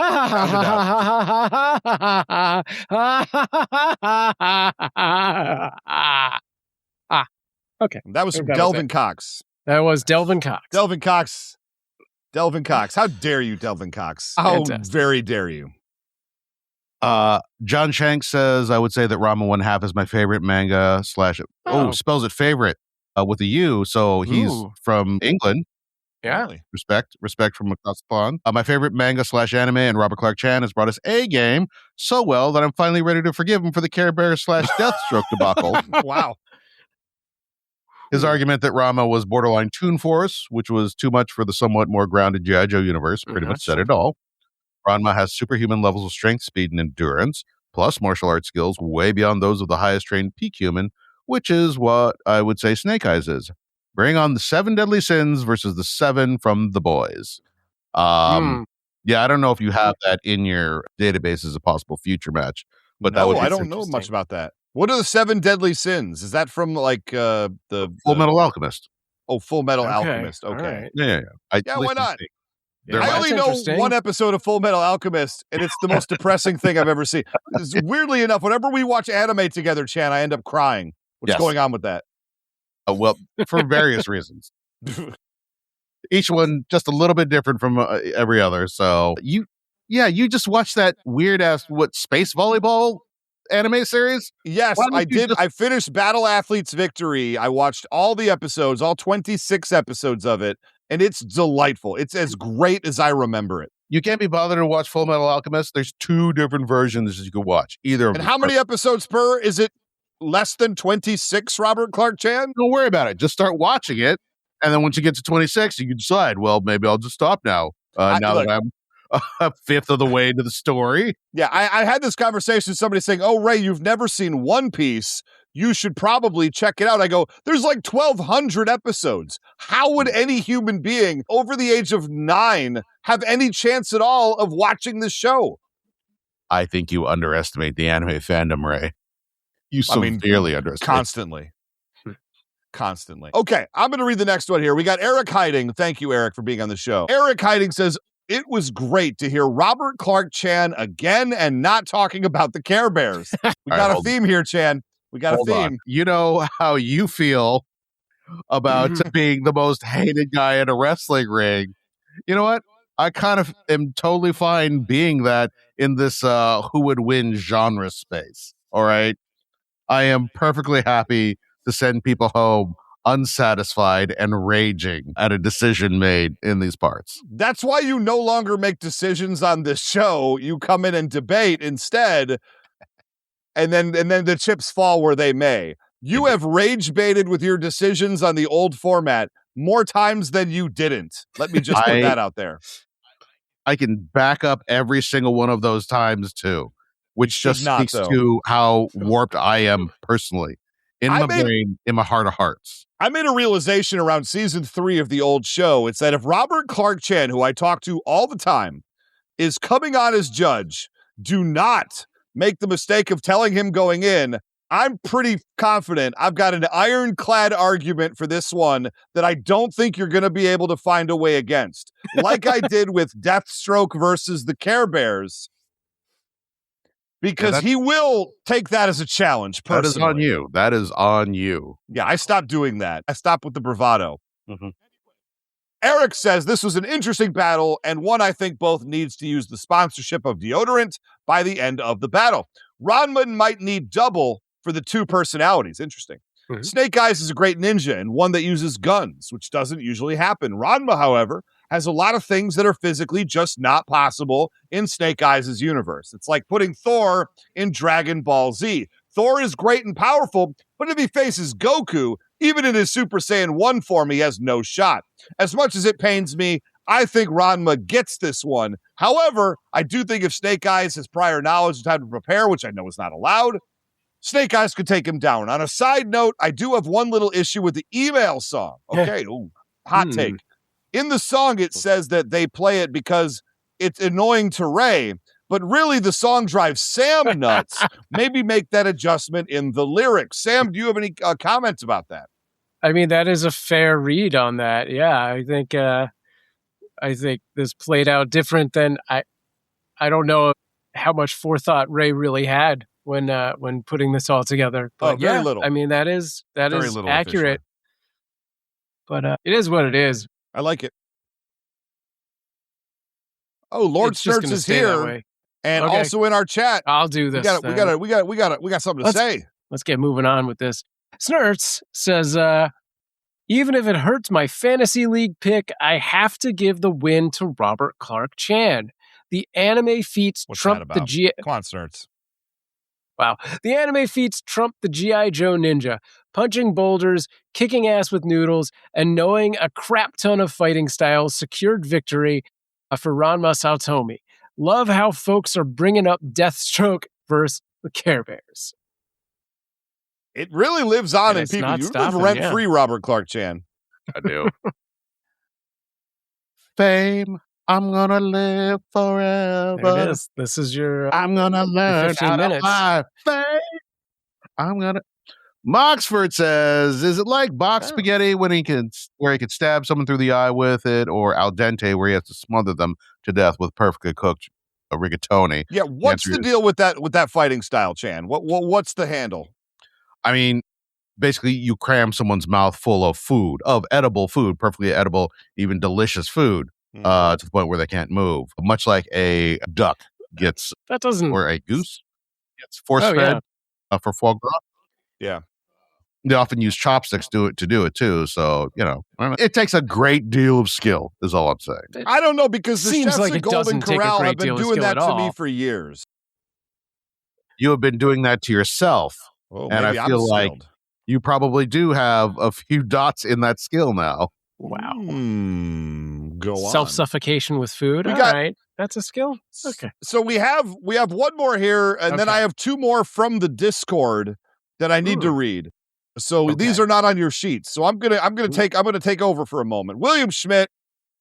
That was from Delvin Cox. That was Delvin Cox. Delvin Cox. How dare you, Delvin Cox? How very dare you? John Shank says, I would say that Ranma 1/2 is my favorite manga / spells it favorite with a U. So he's from England. Yeah. Respect from across the pond. My favorite manga / anime, and Robert Clarke-Chan has brought us A game so well that I'm finally ready to forgive him for the Care Bear / Deathstroke debacle. Wow. His argument that Ranma was borderline Toon Force, which was too much for the somewhat more grounded GIJoe universe, pretty much said it all. Ranma has superhuman levels of strength, speed, and endurance, plus martial arts skills way beyond those of the highest trained peak human, which is what I would say Snake Eyes is. Bring on the 7 deadly sins versus the 7 from the boys. Yeah, I don't know if you have that in your database as a possible future match, but that would be I don't know much about that. What are the 7 deadly sins? Is that from like the Full Metal Alchemist? Oh, Full Metal Alchemist. Okay. Right. Yeah. Why not? I only know one episode of Full Metal Alchemist, and it's the most depressing thing I've ever seen. Weirdly enough, whenever we watch anime together, Chan, I end up crying. What's going on with that? Well, for various reasons. Each one just a little bit different from every other. So you just watched that weird ass space volleyball anime series? Yes, I did. I finished Battle Athlete's Victory. I watched all the episodes, all 26 episodes of it. And it's delightful. It's as great as I remember it. You can't be bothered to watch Full Metal Alchemist. There's 2 different versions you can watch. Either of them. And how many episodes per? Is it less than 26, Robert Clarke-Chan? Don't worry about it. Just start watching it. And then once you get to 26, you can decide, well, maybe I'll just stop now. That I'm a fifth of the way into the story. Yeah, I had this conversation with somebody saying, oh, Ray, you've never seen One Piece. You should probably check it out. I go, there's like 1,200 episodes. How would any human being over the age of 9 have any chance at all of watching this show? I think you underestimate the anime fandom, Ray. You severely underestimate. Constantly. Okay, I'm going to read the next one here. We got Eric Hiding. Thank you, Eric, for being on the show. Eric Hiding says, it was great to hear Robert Clarke-Chan again and not talking about the Care Bears. We got a theme here, Chan. We got a theme. On. You know how you feel about being the most hated guy in a wrestling ring. You know what? I kind of am totally fine being that in this who would win genre space. All right. I am perfectly happy to send people home unsatisfied and raging at a decision made in these parts. That's why you no longer make decisions on this show. You come in and debate instead, and then the chips fall where they may. You have rage baited with your decisions on the old format more times than you didn't. Let me just put that out there. I can back up every single one of those times too, which just speaks to how warped I am personally. In my brain, in my heart of hearts. I made a realization around season 3 of the old show. It's that if Robert Clarke-Chan, who I talk to all the time, is coming on as judge, do not make the mistake of telling him going in. I'm pretty confident I've got an ironclad argument for this one that I don't think you're going to be able to find a way against. Like I did with Deathstroke versus the Care Bears. Because he will take that as a challenge, personally. That is on you. That is on you. Yeah, I stopped doing that. I stopped with the bravado. Mm-hmm. Eric says this was an interesting battle, and one I think both needs to use the sponsorship of deodorant by the end of the battle. Ranma might need double for the 2 personalities. Interesting. Mm-hmm. Snake Eyes is a great ninja and one that uses guns, which doesn't usually happen. Ranma, however, has a lot of things that are physically just not possible in Snake Eyes' universe. It's like putting Thor in Dragon Ball Z. Thor is great and powerful, but if he faces Goku, even in his Super Saiyan 1 form, he has no shot. As much as it pains me, I think Ranma gets this one. However, I do think if Snake Eyes has prior knowledge and time to prepare, which I know is not allowed, Snake Eyes could take him down. On a side note, I do have one little issue with the email song. Okay, hot take. In the song, it says that they play it because it's annoying to Ray, but really the song drives Sam nuts. Maybe make that adjustment in the lyrics. Sam, do you have any comments about that? I mean, that is a fair read on that. Yeah, I think this played out different than I don't know how much forethought Ray really had when putting this all together. But very little. I mean, that is accurate. Officially. But it is what it is. I like it. Oh, Lord Snurts is here, and also in our chat. I'll do this. We got something to say. Let's get moving on with this. Snurts says, even if it hurts my fantasy league pick, I have to give the win to Robert Clarke-Chan. The anime feats trump the Come on, Snurts. Wow. The anime feats trump the GIJoe ninja, punching boulders, kicking ass with noodles, and knowing a crap ton of fighting styles secured victory for Ranma Saotome. Love how folks are bringing up Deathstroke versus the Care Bears. It really lives on in people. You live rent-free, Robert Clarke-Chan. I do. Fame. I'm gonna live forever. There it is. This is your. I'm gonna learn 15 minutes. I'm gonna. Moxford says, "Is it like box spaghetti where he can stab someone through the eye with it, or al dente where he has to smother them to death with perfectly cooked rigatoni?" Yeah, what's the deal with that fighting style, Chan? What's the handle? I mean, basically, you cram someone's mouth full of food, of edible food, perfectly edible, even delicious food. To the point where they can't move, much like a duck gets, or a goose gets force-fed for foie gras. Yeah, they often use chopsticks to do it too. So it takes a great deal of skill. Is all I'm saying. I don't know, because the chefs at Golden Corral have been doing that to me for years. You have been doing that to yourself, and I feel like you probably do have a few dots in that skill now. Wow. Go on. Self-suffocation with food. All right. That's a skill. Okay. So we have one more here, and then I have 2 more from the Discord that I need to read. So these are not on your sheets. So I'm gonna take over for a moment. William Schmidt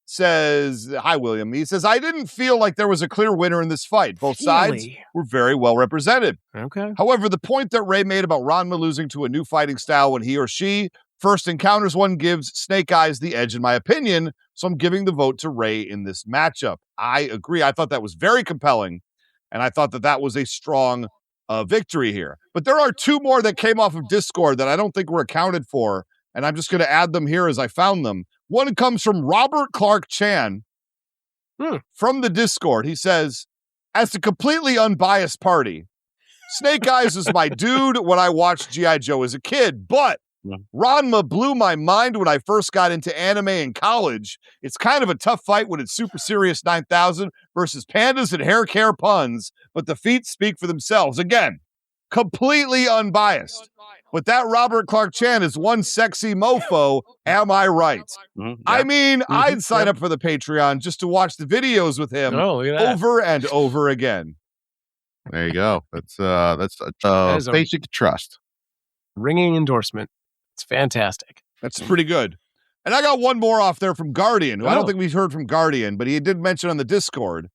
says, "Hi, William." He says, "I didn't feel like there was a clear winner in this fight. Both sides were very well represented. Okay. However, the point that Ray made about Ranma losing to a new fighting style when he or she first encounters one gives Snake Eyes the edge, in my opinion. So I'm giving the vote to Ray in this matchup." I agree. I thought that was very compelling, and I thought that was a strong victory here. But there are 2 more that came off of Discord that I don't think were accounted for, and I'm just going to add them here as I found them. One comes from Robert Clarke-Chan from the Discord. He says, "As a completely unbiased party, Snake Eyes is my dude when I watched GIJoe as a kid, but Ranma blew my mind when I first got into anime in college. It's kind of a tough fight when it's Super Serious 9000 versus pandas and hair care puns, but the feats speak for themselves. Again, completely unbiased. But that Robert Clarke-Chan is one sexy mofo. Am I right? Yeah. I mean, I'd sign up for the Patreon just to watch the videos with him over and over again. There you go. That's basic trust. Ringing endorsement. It's fantastic. That's pretty good. And I got one more off there from Guardian, who I don't think we've heard from Guardian, but he did mention on the Discord.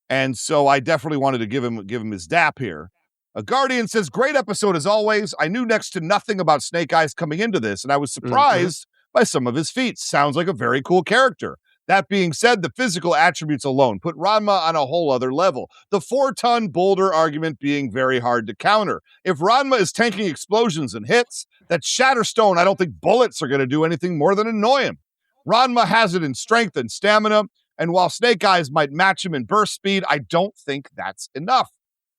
And so I definitely wanted to give him his dap here. A Guardian says, great episode as always. I knew next to nothing about Snake Eyes coming into this, and I was surprised by some of his feats. Sounds like a very cool character. That being said, the physical attributes alone put Ranma on a whole other level. The 4-ton boulder argument being very hard to counter. If Ranma is tanking explosions and hits, that Shatterstone, I don't think bullets are going to do anything more than annoy him. Ranma has it in strength and stamina, and while Snake Eyes might match him in burst speed, I don't think that's enough.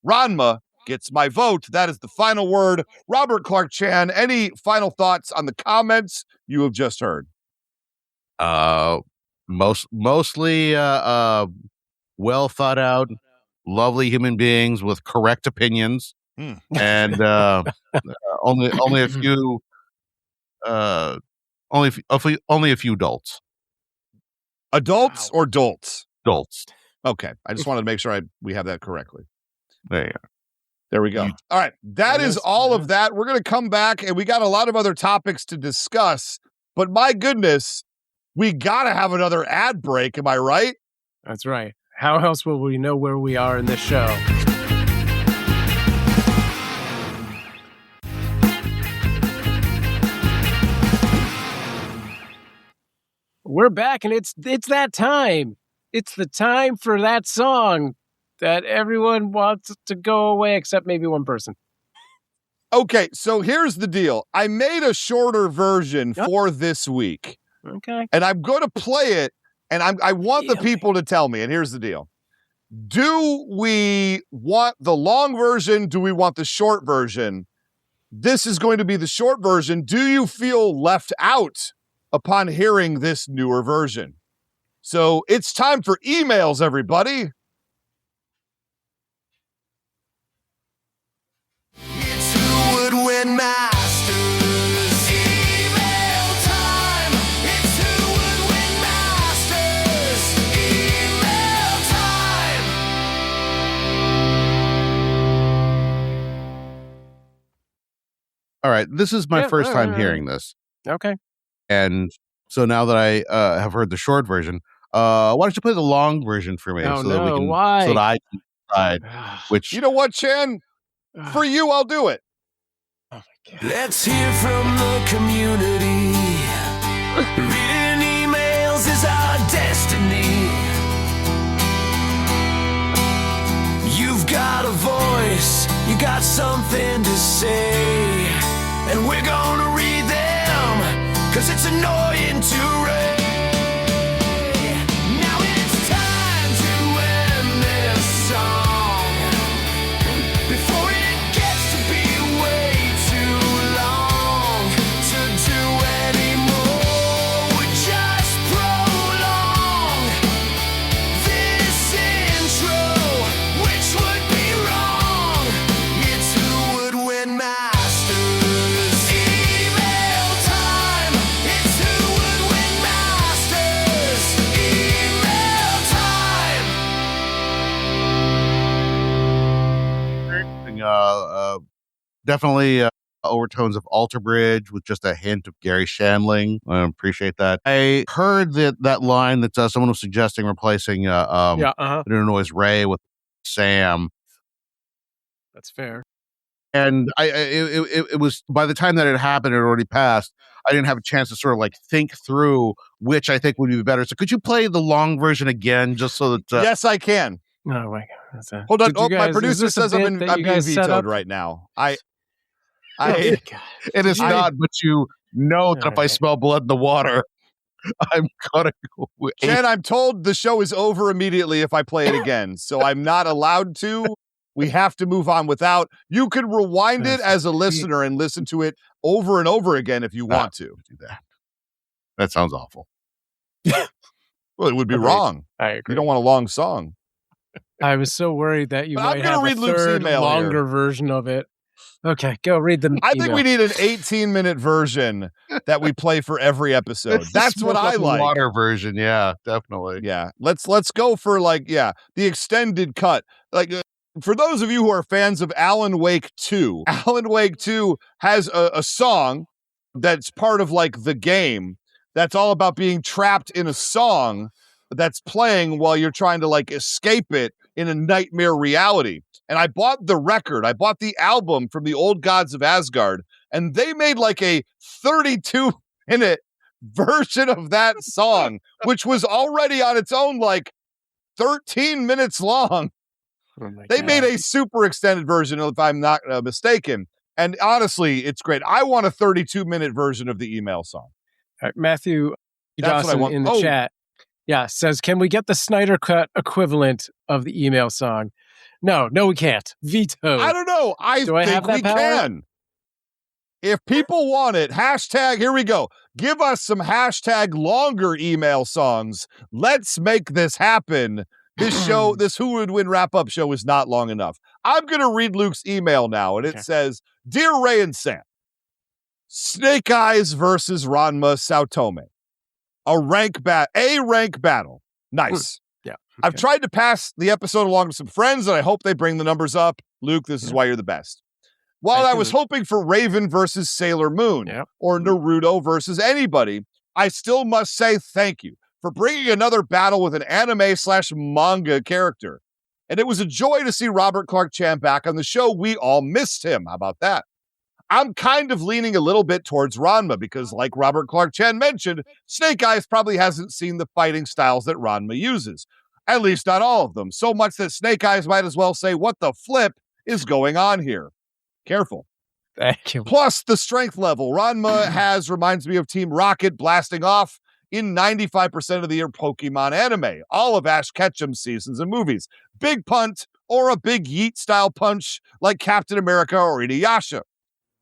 Ranma gets my vote. That is the final word. Robert Clarke-Chan, any final thoughts on the comments you have just heard? Mostly well thought out, lovely human beings with correct opinions, and only a few only a few dolts. Adults or dolts? Dolts. Okay, I just wanted to make sure we have that correctly. There you go. There we go. All right, that is all of that. We're going to come back, and we got a lot of other topics to discuss, but my goodness, we got to have another ad break. Am I right? That's right. How else will we know where we are in this show? We're back, and it's that time. It's the time for that song that everyone wants to go away, except maybe one person. Okay, so here's the deal. I made a shorter version for this week. Okay. And I'm going to play it, and I want the people to tell me, and here's the deal. Do we want the long version? Do we want the short version? This is going to be the short version. Do you feel left out upon hearing this newer version? So it's time for emails, everybody. It's who would win Masters. Email time. It's who would win Masters. Email time. All right, this is my first time hearing this. Okay. And so now that I have heard the short version, why don't you play the long version for me Oh, so that we no, can why? so that I can decide which. You know what, Chan? For you, I'll do it. Oh my God. Let's hear from the community. Reading emails is our destiny. You've got a voice, you got something to say, and we're gonna read them, 'cause it's annoying to read. Now it's time to end this song before it gets to be way too long to do anymore. We just prolong this intro, which would be wrong. It's who would win Masters. Email time. It's who would win Masters. Email time. Definitely overtones of Alter Bridge with just a hint of Gary Shandling. I appreciate that. I heard that line that someone was suggesting replacing Illinois Ray with Sam. That's fair. And it was, by the time that it happened, it already passed. I didn't have a chance to sort of like think through which I think would be better. So could you play the long version again, just so that? Yes, I can. Oh my God. That's a, Hold on. Did you My guys- producer is this a says I'm bit that you being guys set vetoed up? right now. Oh, I God. It is not, but you know that if I Alright. smell blood in the water, I'm gonna go. Jen, I'm told the show is over immediately if I play it again, so I'm not allowed to. we have to move on without. You can rewind it as a listener and listen to it over and over again if you want to. Do that. That sounds awful. Well, it would be wrong. I agree. You don't want a long song. I was so worried that you But might have a read Luke's third, email longer here. version of it. Okay, go read the I email. think we need an 18-minute version that we play for every episode. That's what I like. Water version, yeah, definitely. Yeah, let's go for the extended cut. For those of you who are fans of Alan Wake 2, Alan Wake 2 has a song that's part of the game that's all about being trapped in a song that's playing while you're trying to escape it in a nightmare reality. And I bought the record. I bought the album from the Old Gods of Asgard, and they made a 32-minute version of that song, which was already on its own 13 minutes long. Oh my They God. made a super extended version, if I'm not mistaken. And honestly, it's great. I want a 32-minute version of the email song. All right, Matthew That's what I Dawson want. in the chat, says, can we get the Snyder Cut equivalent of the email song? No, we can't. Veto. I don't know. I think we can. If people want it, hashtag, here we go. Give us some hashtag longer email songs. Let's make this happen. This show, this Who Would Win wrap-up show is not long enough. I'm going to read Luke's email now, and it says, Dear Ray and Sam, Snake Eyes versus Ranma Saotome. A rank battle. Nice. Yeah. I've tried to pass the episode along to some friends, and I hope they bring the numbers up. Luke, this is why you're the best. While I was hoping for Raven versus Sailor Moon or Naruto versus anybody, I still must say thank you for bringing another battle with an anime/manga character. And it was a joy to see Robert Clarke-Chan back on the show. We all missed him. How about that? I'm kind of leaning a little bit towards Ranma because, like Robert Clarke-Chan mentioned, Snake Eyes probably hasn't seen the fighting styles that Ranma uses. At least not all of them. So much that Snake Eyes might as well say, what the flip is going on here? Careful. Thank you. Plus, the strength level Ranma has reminds me of Team Rocket blasting off in 95% of the Pokemon anime, all of Ash Ketchum's seasons and movies. Big punt or a big yeet-style punch like Captain America or Inuyasha.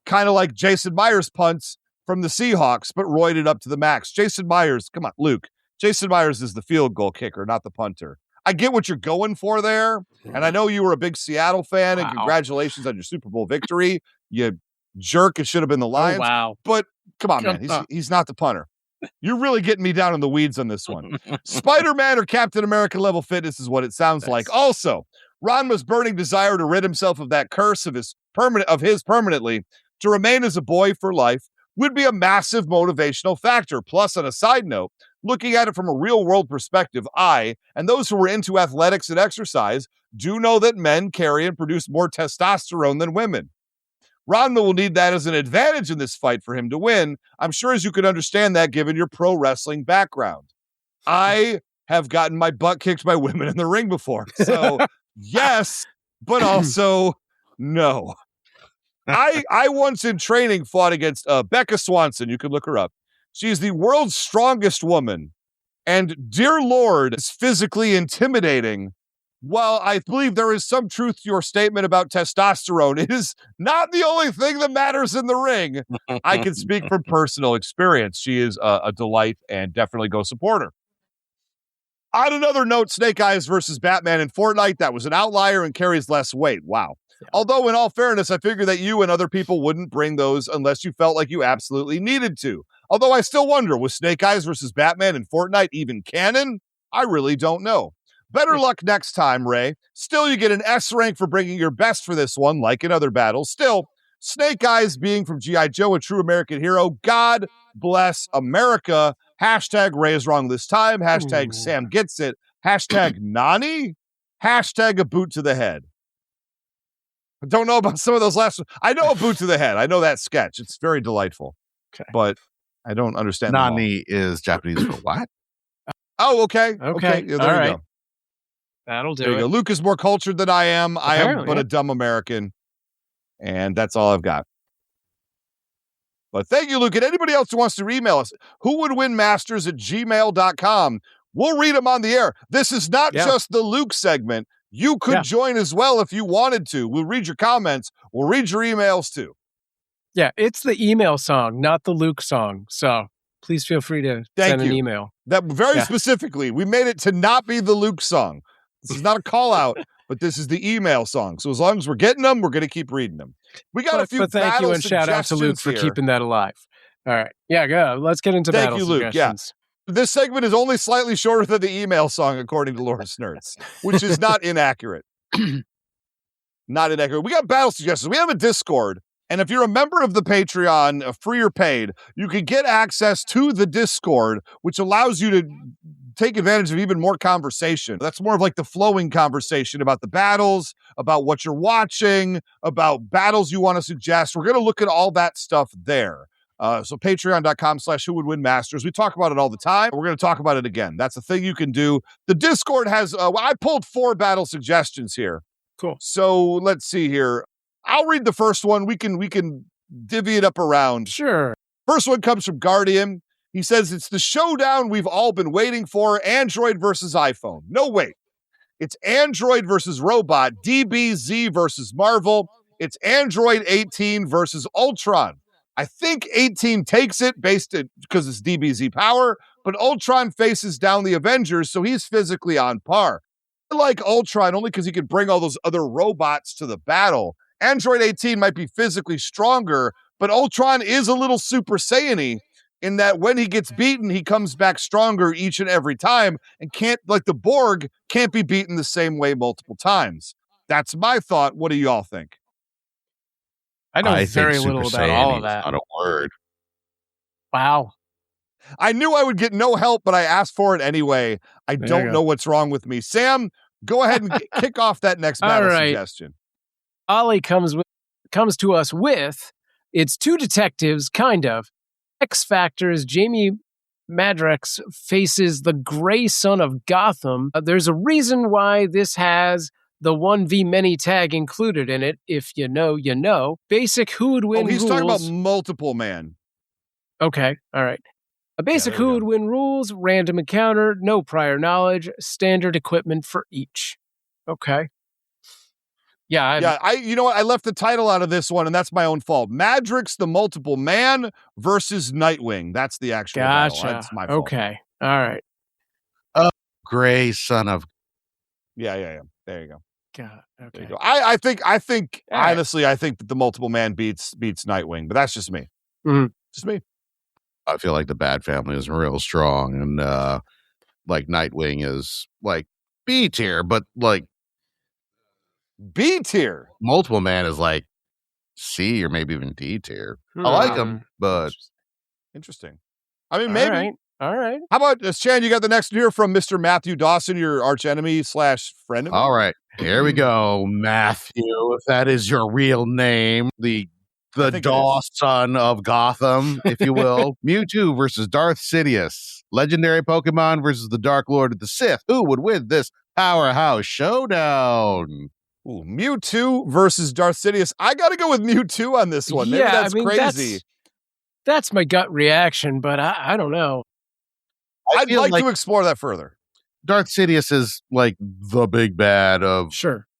Kind of like Jason Myers' punts from the Seahawks, but roided up to the max. Jason Myers, come on, Luke. Jason Myers is the field goal kicker, not the punter. I get what you're going for there, and I know you were a big Seattle fan, and congratulations on your Super Bowl victory. You jerk, it should have been the Lions. Oh, wow. But come on, man, he's not the punter. You're really getting me down in the weeds on this one. Spider-Man or Captain America level fitness is what it sounds like. Also, Ranma's burning desire to rid himself of that curse of his permanently to remain as a boy for life would be a massive motivational factor. Plus, on a side note, looking at it from a real-world perspective, I, and those who are into athletics and exercise, do know that men carry and produce more testosterone than women. Ranma will need that as an advantage in this fight for him to win. I'm sure as you can understand that given your pro wrestling background. I have gotten my butt kicked by women in the ring before. So, yes, but also no. I once in training fought against Becca Swanson. You can look her up. She's the world's strongest woman. And dear Lord, is physically intimidating. While I believe there is some truth to your statement about testosterone, it is not the only thing that matters in the ring. I can speak from personal experience. She is a delight and definitely go support her. On another note, Snake Eyes versus Batman in Fortnite, that was an outlier and carries less weight. Wow. Yeah. Although, in all fairness, I figure that you and other people wouldn't bring those unless you felt like you absolutely needed to. Although I still wonder, was Snake Eyes versus Batman in Fortnite even canon? I really don't know. Better luck next time, Ray. Still, you get an S rank for bringing your best for this one, like in other battles. Still, Snake Eyes being from GIJoe, a true American hero. God bless America. Hashtag Ray is wrong this time. Hashtag Sam gets it. Hashtag Nani. Hashtag a boot to the head. I don't know about some of those last ones. I know a boot to the head. I know that sketch. It's very delightful. Okay. But I don't understand. Nani is Japanese for what? Oh, okay. Okay. Yeah, there you go. That'll do there you it. go. Luke is more cultured than I am. Apparently, I am but a dumb American. And that's all I've got. But thank you, Luke. And anybody else who wants to email us, whowouldwinmasters@gmail.com. We'll read them on the air. This is not just the Luke segment. You could join as well if you wanted to. We'll read your comments. We'll read your emails too. Yeah, it's the email song, not the Luke song. So please feel free to send an email. That very specifically, we made it to not be the Luke song. This is not a call out, but this is the email song. So as long as we're getting them, we're going to keep reading them. We got a few but thank you and shout out to Luke for keeping that alive. All right. Yeah, go. Let's get into battle suggestions. Luke. Yeah. This segment is only slightly shorter than the email song, according to Laura Nerds, which is not inaccurate. Not inaccurate. We got battle suggestions. We have a Discord. And if you're a member of the Patreon, free or paid, you can get access to the Discord, which allows you to take advantage of even more conversation. That's more of like the flowing conversation about the battles, about what you're watching, about battles you want to suggest. We're going to look at all that stuff there. So patreon.com/whowouldwinmasters. We talk about it all the time. We're going to talk about it again. That's a thing you can do. The Discord has, I pulled 4 battle suggestions here. Cool. So let's see here. I'll read the first one. We can divvy it up around. Sure. First one comes from Guardian. He says, it's the showdown we've all been waiting for, Android versus iPhone. No, wait. It's Android versus robot, DBZ versus Marvel. It's Android 18 versus Ultron. I think 18 takes it because it's DBZ power, but Ultron faces down the Avengers, so he's physically on par. I like Ultron only because he can bring all those other robots to the battle. Android 18 might be physically stronger, but Ultron is a little Super Saiyan-y in that when he gets beaten, he comes back stronger each and every time and can't, like the Borg, can't be beaten the same way multiple times. That's my thought. What do y'all think? I know very little about all of that. Not a word. Wow. I knew I would get no help, but I asked for it anyway. I don't know what's wrong with me. Sam, go ahead and kick off that next battle suggestion. Ollie comes to us with, it's 2 detectives, kind of. X Factor's Jamie Madrox faces the Gray Son of Gotham. There's a reason why this has the 1v-many tag included in it. If you know, you know. Basic who would win he's rules. Talking about multiple man. Okay, all right. A basic who would win rules, random encounter, no prior knowledge, standard equipment for each. Okay. You know what? I left the title out of this one, and that's my own fault. Madrox the Multiple Man versus Nightwing. That's the actual battle. That's my fault. Okay. All right. Gray Son of. Yeah. There you go. God. Okay. There you go. I think honestly, I think that the Multiple Man beats Nightwing, but that's just me. Mm-hmm. Just me. I feel like the Bat Family is real strong, and like Nightwing is like B tier, but like B tier. Multiple Man is like C or maybe even D tier. I like him, but interesting. I mean, maybe. All right. How about Chan? You got the next here from Mr. Matthew Dawson, your arch enemy / friend. All right, here we go, Matthew. If that is your real name, the Dawson of Gotham, if you will. Mewtwo versus Darth Sidious. Legendary Pokemon versus the Dark Lord of the Sith. Who would win this powerhouse showdown? Ooh, Mewtwo versus Darth Sidious. I got to go with Mewtwo on this one. Maybe that's crazy. That's my gut reaction, but I don't know. I'd like to explore that further. Darth Sidious is like the big bad of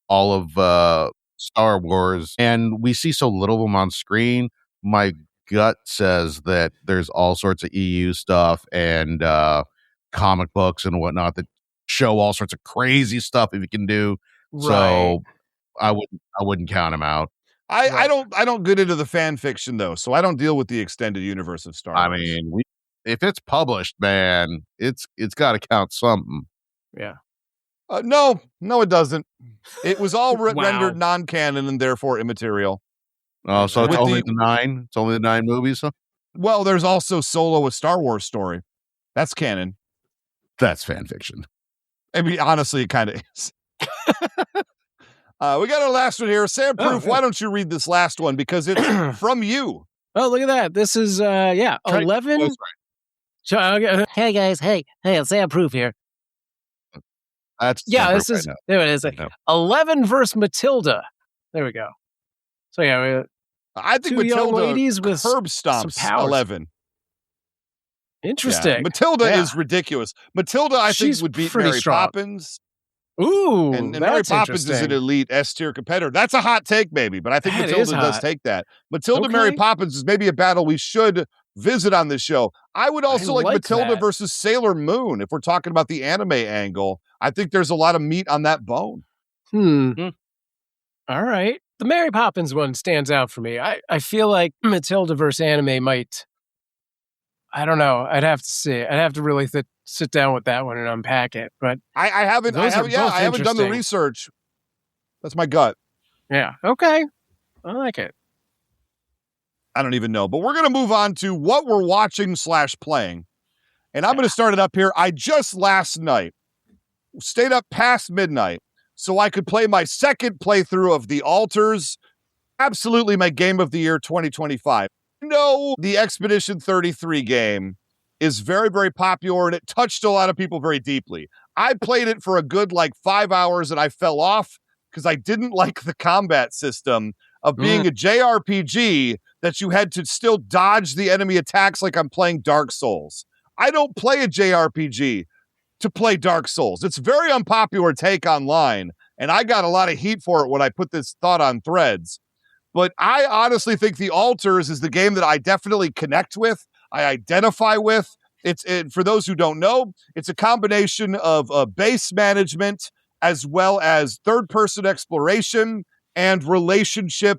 all of Star Wars, and we see so little of him on screen. My gut says that there's all sorts of EU stuff and comic books and whatnot that show all sorts of crazy stuff if you can do. Right. So I wouldn't count him out. I don't get into the fan fiction though, so I don't deal with the extended universe of Star Wars. I mean, if it's published, man, it's got to count something. Yeah. No, it doesn't. It was all rendered non-canon and therefore immaterial. Oh, so it's only the 9? It's only the 9 movies? Huh? Well, there's also Solo, a Star Wars story. That's canon. That's fan fiction. I mean, honestly, it kind of is. We got our last one here. Sam Proof, why don't you read this last one? Because it's from you. Oh, look at that. This is, 11. Hey, guys. Hey, it's Sam Proof here. This is, there it is. 11 versus Matilda. There we go. So, I think Matilda with curb stomps 11. Interesting. Yeah. Matilda is ridiculous. Matilda, I think, would beat Mary Poppins. Ooh, and that's Mary Poppins is an interesting. elite S-tier competitor. That's a hot take, maybe, but I think That is Matilda does hot. take that. Matilda Mary Okay. Poppins is maybe a battle we should visit on this show. I would also like like Matilda that. versus Sailor Moon if we're talking about the anime angle. I think there's a lot of meat on that bone. All right. The Mary Poppins one stands out for me. I feel like Matilda versus anime might. I don't know. I'd have to see. I'd have to really sit down with that one and unpack it. But I haven't done the interesting. research. That's my gut. Yeah. Okay. I like it. I don't even know. But we're going to move on to what we're watching / playing. And I'm going to start it up here. I just last night stayed up past midnight so I could play my second playthrough of The Alters. Absolutely my game of the year 2025. No, the Expedition 33 game is very, very popular, and it touched a lot of people very deeply. I played it for a good 5 hours, and I fell off because I didn't like the combat system of being a JRPG that you had to still dodge the enemy attacks like I'm playing Dark Souls. I don't play a JRPG to play Dark Souls. It's a very unpopular take online, and I got a lot of heat for it when I put this thought on Threads. But I honestly think The Alters is the game that I definitely connect with, I identify with. For those who don't know, it's a combination of base management as well as third-person exploration and relationship,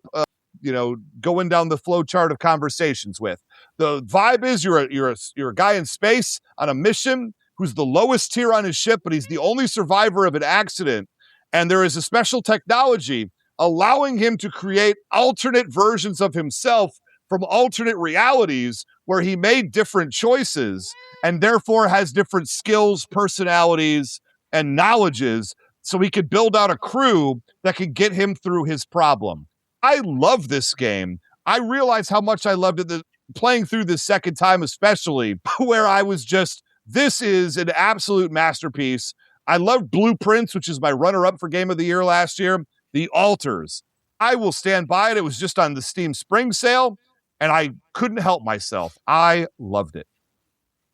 going down the flow chart of conversations with. The vibe is you're a guy in space on a mission who's the lowest tier on his ship, but he's the only survivor of an accident. And there is a special technology allowing him to create alternate versions of himself from alternate realities where he made different choices and therefore has different skills, personalities, and knowledges so he could build out a crew that could get him through his problem. I love this game. I realize how much I loved it playing through this second time, especially where I was just, this is an absolute masterpiece. I love Blueprints, which is my runner-up for Game of the Year last year. The Alters. I will stand by it. It was just on the Steam Spring Sale, and I couldn't help myself. I loved it.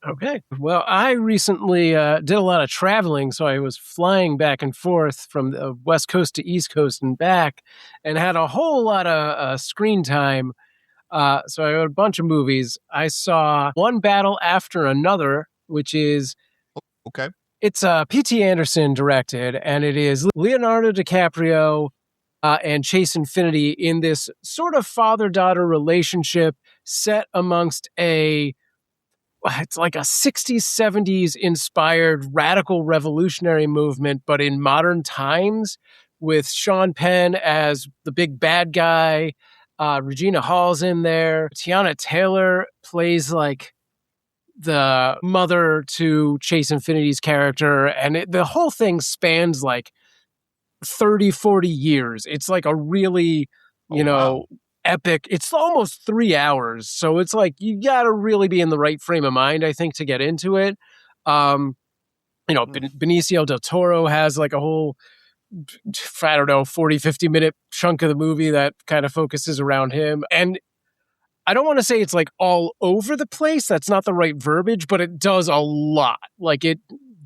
Okay. Well, I recently did a lot of traveling, so I was flying back and forth from the West Coast to East Coast and back, and had a whole lot of screen time. So I had a bunch of movies. I saw one battle after another, which is okay. It's P.T. Anderson directed, and it is Leonardo DiCaprio and Chase Infinity in this sort of father-daughter relationship set amongst it's like a 60s, 70s inspired radical revolutionary movement, but in modern times, with Sean Penn as the big bad guy. Regina Hall's in there. Tiana Taylor plays the mother to Chase Infinity's character, and the whole thing spans 30, 40 years. It's like a really, epic. It's almost 3 hours. So it's you got to really be in the right frame of mind, I think, to get into it. Benicio del Toro has a whole, 40, 50 minute chunk of the movie that kind of focuses around him. And I don't want to say it's all over the place. That's not the right verbiage, but it does a lot. It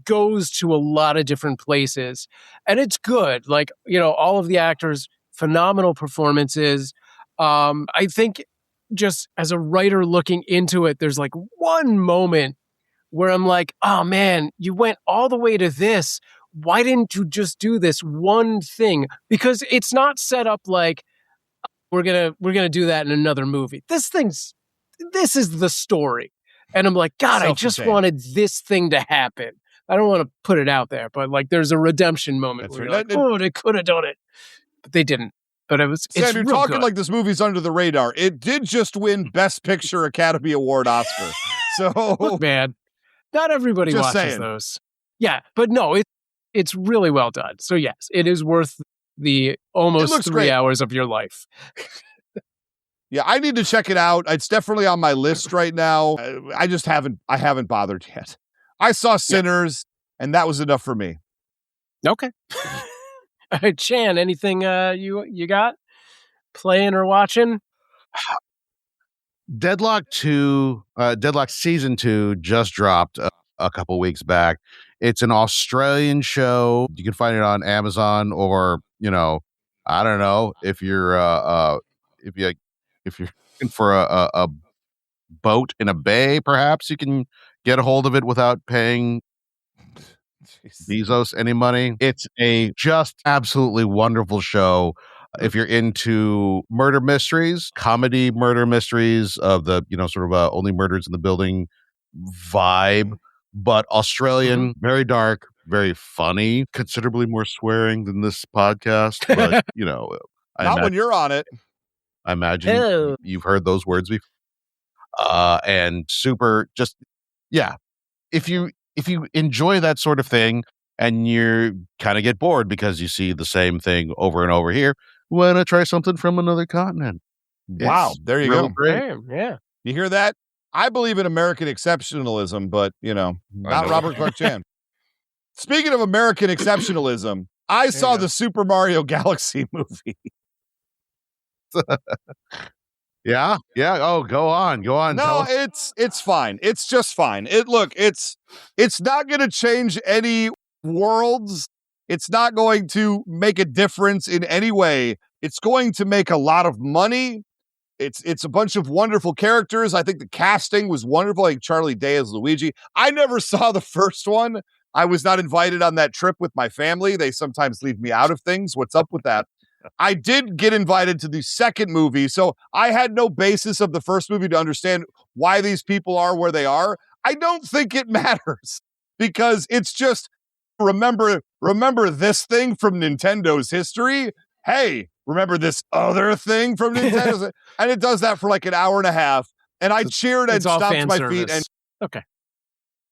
goes to a lot of different places, and it's good. All of the actors, phenomenal performances. I think just as a writer looking into it, there's one moment where I'm oh man, you went all the way to this. Why didn't you just do this one thing? Because it's not set up we're gonna do that in another movie. This is the story. And I'm God, I just wanted this thing to happen. I don't want to put it out there, but there's a redemption moment where you're they could have done it, but they didn't. But it's you're talking good. This movie's under the radar. It did just win Best Picture Academy Award Oscar. So look, man, not everybody watches those. Yeah, but no, it's really well done. So yes, it is worth the almost 3 hours of your life. Yeah, I need to check it out. It's definitely on my list right now. I just haven't bothered yet. I saw Sinners, and that was enough for me. Okay. All right, Chan, anything you got playing or watching? Deadlock Season 2 just dropped a couple weeks back, It's an Australian show. You can find it on Amazon, or I don't know if you're if you if you're looking for a boat in a bay, perhaps you can get a hold of it without paying Bezos any money. It's a just absolutely wonderful show. If you're into murder mysteries, comedy murder mysteries of the, sort of Only Murders in the Building vibe, but Australian, very dark, very funny, considerably more swearing than this podcast. But, not when you're on it. I imagine you've heard those words before. And super just, yeah. If you enjoy that sort of thing and you kind of get bored because you see the same thing over and over here, why not try something from another continent? Wow, there you go. Great. Yeah. You hear that? I believe in American exceptionalism, but, not Robert Clarke-Chan. Speaking of American exceptionalism, I saw the Super Mario Galaxy movie. Yeah. Oh, go on. No, it's fine. It's just fine. It's not going to change any worlds. It's not going to make a difference in any way. It's going to make a lot of money. It's a bunch of wonderful characters. I think the casting was wonderful. Like Charlie Day as Luigi. I never saw the first one. I was not invited on that trip with my family. They sometimes leave me out of things. What's up with that? I did get invited to the second movie, so I had no basis of the first movie to understand why these people are where they are. I don't think it matters because it's just remember this thing from Nintendo's history. Hey, remember this other thing from Nintendo's, and it does that for like an hour and a half. And I cheered and stomped my feet. And okay.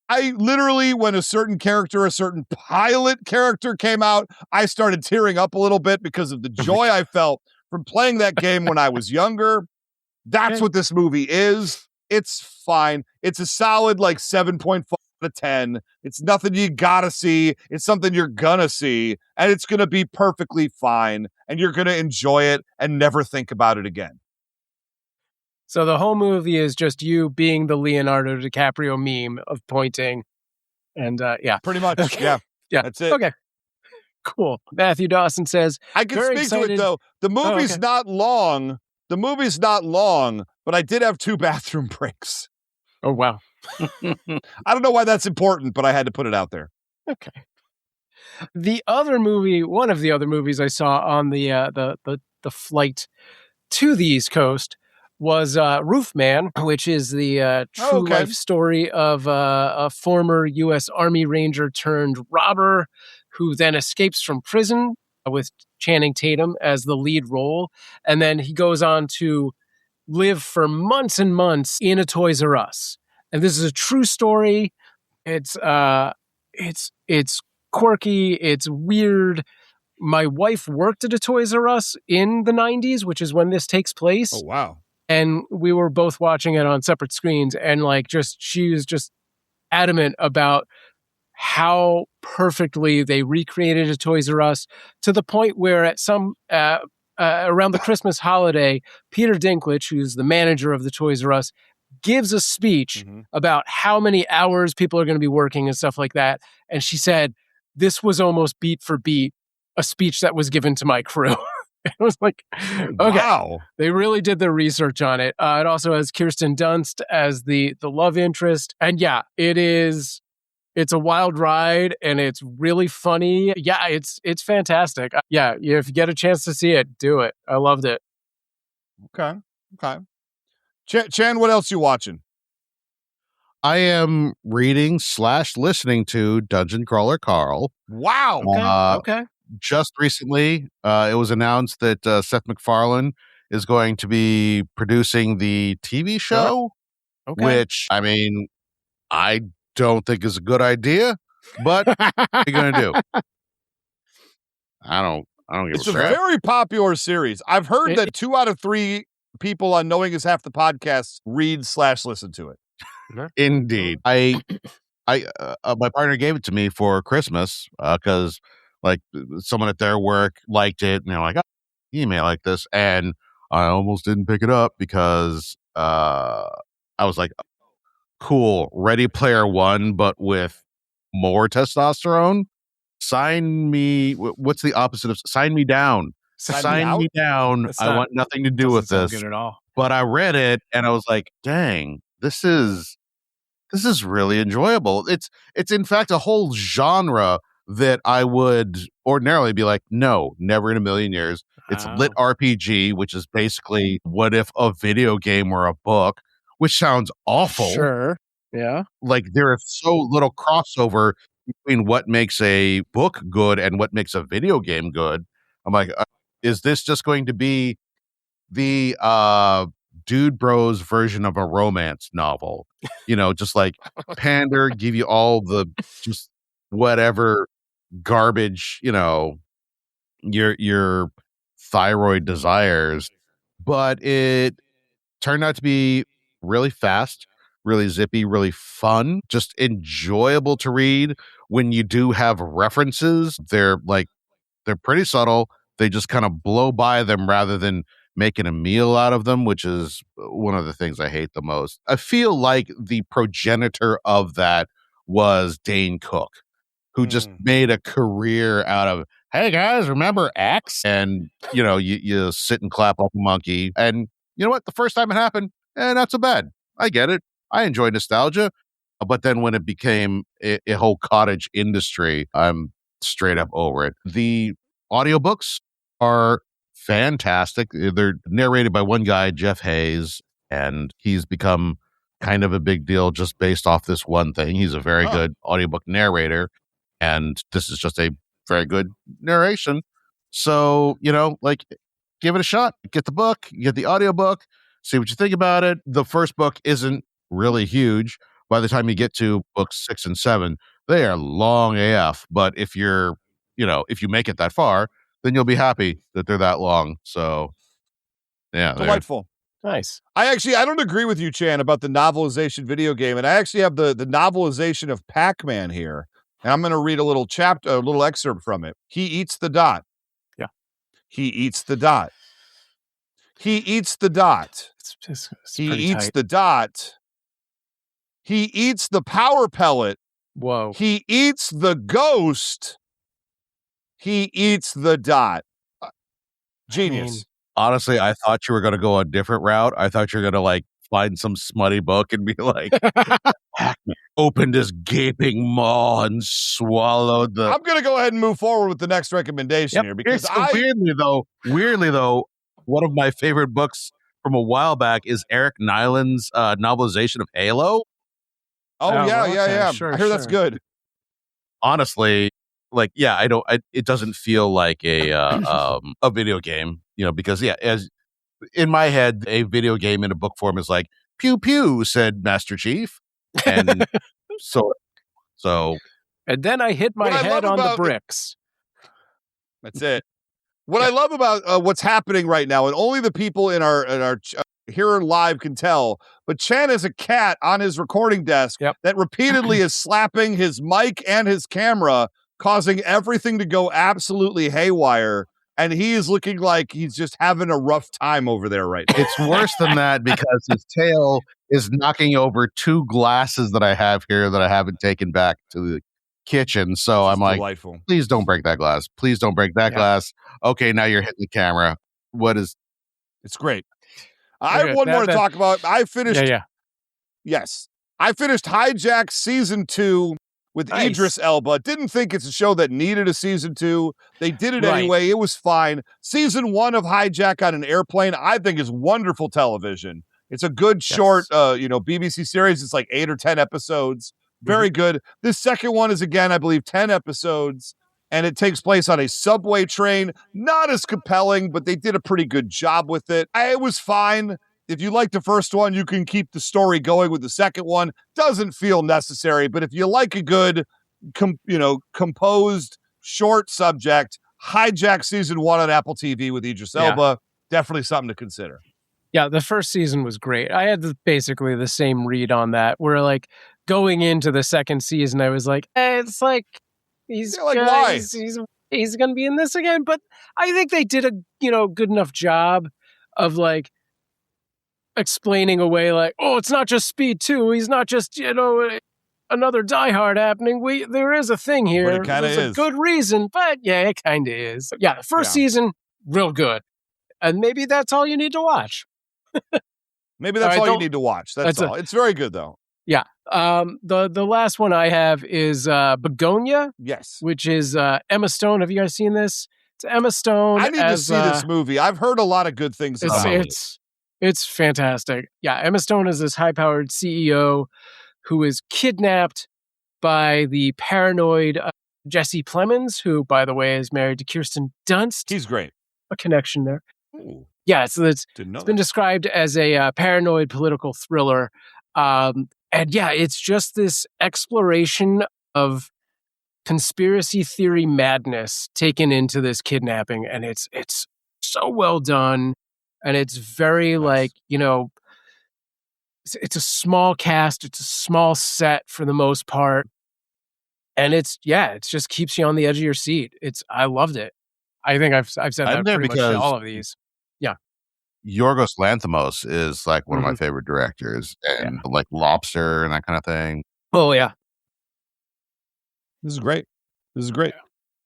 I literally, when a certain pilot character came out, I started tearing up a little bit because of the joy I felt from playing that game when I was younger. That's what this movie is. It's fine. It's a solid 7.5 out of 10. It's nothing you gotta see. It's something you're gonna see, and it's gonna be perfectly fine, and you're gonna enjoy it and never think about it again. So the whole movie is just you being the Leonardo DiCaprio meme of pointing. And yeah. Pretty much. Okay. Yeah. That's it. Okay. Cool. Matthew Dawson says, I can speak to it though. The movie's not long. But I did have 2 bathroom breaks. Oh, wow. I don't know why that's important, but I had to put it out there. Okay. One of the other movies I saw on the flight to the East Coast was Roofman, which is the true life story of a former U.S. Army Ranger turned robber who then escapes from prison with Channing Tatum as the lead role. And then he goes on to live for months and months in a Toys R Us. And this is a true story. It's quirky. It's weird. My wife worked at a Toys R Us in the 90s, which is when this takes place. Oh, wow. And we were both watching it on separate screens, and she was just adamant about how perfectly they recreated a Toys R Us to the point where at some around the Christmas holiday, Peter Dinklage, who's the manager of the Toys R Us, gives a speech about how many hours people are going to be working and stuff like that. And she said, this was almost beat for beat a speech that was given to my crew. It was like, okay, wow. They really did their research on it. It also has Kirsten Dunst as the love interest. And yeah, it's a wild ride and it's really funny. Yeah, it's fantastic. Yeah, if you get a chance to see it, do it. I loved it. Okay. Chan, what else you watching? I am reading / listening to Dungeon Crawler Carl. Wow. Okay. Just recently, it was announced that Seth MacFarlane is going to be producing the TV show, which, I mean, I don't think is a good idea, but what are you going to do? I don't give It's a a crap. very popular series. I've heard that 2 out of 3 people on Knowing Is Half the Podcast read / listen to it. Indeed. I my partner gave it to me for Christmas because someone at their work liked it, and they're like, "Oh, email like this," and I almost didn't pick it up because I was like, "Cool, Ready Player One, but with more testosterone, sign me. What's the opposite of sign me down? Sign me down. I want nothing to do with this. Good at all. But I read it and I was like, dang, this is really enjoyable. It's in fact a whole genre that I would ordinarily be like, no, never in a million years. It's lit RPG, which is basically what if a video game were a book, which sounds awful. Sure. Yeah. Like there is so little crossover between what makes a book good and what makes a video game good. I'm like, is this just going to be the dude bros version of a romance novel? You know, just like pander, give you all the just whatever garbage, you know, your thyroid desires. But it turned out to be really fast, really zippy, really fun, just enjoyable to read. When you do have references, they're pretty subtle. They just kind of blow by them rather than making a meal out of them, which is one of the things I hate the most. I feel like the progenitor of that was Dane Cook, who just made a career out of, hey guys, remember X? And, you know, you sit and clap like a monkey. And you know what? The first time it happened, not so bad. I get it. I enjoy nostalgia. But then when it became a whole cottage industry, I'm straight up over it. The audiobooks are fantastic. They're narrated by one guy, Jeff Hayes, and he's become kind of a big deal just based off this one thing. He's a very good audiobook narrator, and this is just a very good narration. So, you know, like, give it a shot. Get the book, get the audiobook, see what you think about it. The first book isn't really huge. By the time you get to books 6 and 7, they are long AF. But if you make it that far, then you'll be happy that they're that long. So, yeah. Delightful. Nice. I don't agree with you, Chan, about the novelization video game. And I actually have the novelization of Pac-Man here. And I'm going to read a little excerpt from it. He eats the dot. Yeah. He eats the dot. He eats the dot. He eats the dot. He eats the power pellet. Whoa. He eats the ghost. He eats the dot. Genius. Honestly, I thought you were going to go a different route. I thought you were going to like find some smutty book and be like, opened his gaping maw and swallowed the. I'm going to go ahead and move forward with the next recommendation here because weirdly though, one of my favorite books from a while back is Eric Nyland's novelization of Halo. Oh, yeah. Sure, I hear that's good. Honestly, like, yeah, it doesn't feel like a video game, you know, because as in my head, a video game in a book form is like, pew pew, said Master Chief. And so, and then I hit my head on the bricks. That's it. What I love about what's happening right now, and only the people in our here live can tell, but Chan has a cat on his recording desk that repeatedly is slapping his mic and his camera, causing everything to go absolutely haywire. And he is looking like he's just having a rough time over there right now. It's worse than that because his tail is knocking over 2 glasses that I have here that I haven't taken back to the kitchen. So I'm like, delightful. Please don't break that glass. Please don't break that glass. Okay, now you're hitting the camera. It's great. I have one more to talk about. I finished. Yes. I finished Hijack Season 2 with Idris Elba. Didn't think it's a show that needed a Season 2. They did it anyway. It was fine. Season 1 of Hijack on an airplane, I think, is wonderful television. It's a good short, BBC series. It's like 8 or 10 episodes. Very good. This second one is, again, I believe, 10 episodes. And it takes place on a subway train. Not as compelling, but they did a pretty good job with it. It was fine. If you like the first one, you can keep the story going with the second one. Doesn't feel necessary, but if you like a good, composed, short subject, Hijack Season 1 on Apple TV with Idris Elba, definitely something to consider. Yeah, the first season was great. I had basically the same read on that, where like going into the second season, I was like, it's like, he's going to be in this again. But I think they did a good enough job of like explaining away like, oh, it's not just Speed 2. He's not just, another Die Hard happening. There is a thing here. But it kinda There's is. a good reason, but yeah, it kind of is. Yeah, the first season, real good. And maybe that's all you need to watch. Maybe that's all you don't- need to watch. That's all. It's very good, though. Yeah. The last one I have is Begonia, Yes. which is Emma Stone. Have you guys seen this? It's Emma Stone. I need to see this movie. I've heard a lot of good things about it. It's fantastic. Yeah, Emma Stone is this high-powered CEO who is kidnapped by the paranoid Jesse Plemons, who, by the way, is married to Kirsten Dunst. He's great. A connection there. Ooh, yeah, so it's didn't know been described as a paranoid political thriller. And yeah, it's just this exploration of conspiracy theory madness taken into this kidnapping. And it's so well done. And it's very like, it's a small cast. It's a small set for the most part. And it just keeps you on the edge of your seat. I loved it. I think I've said that pretty much to all of these. Yeah. Yorgos Lanthimos is like one of my favorite directors, and like Lobster and that kind of thing. Oh yeah. This is great.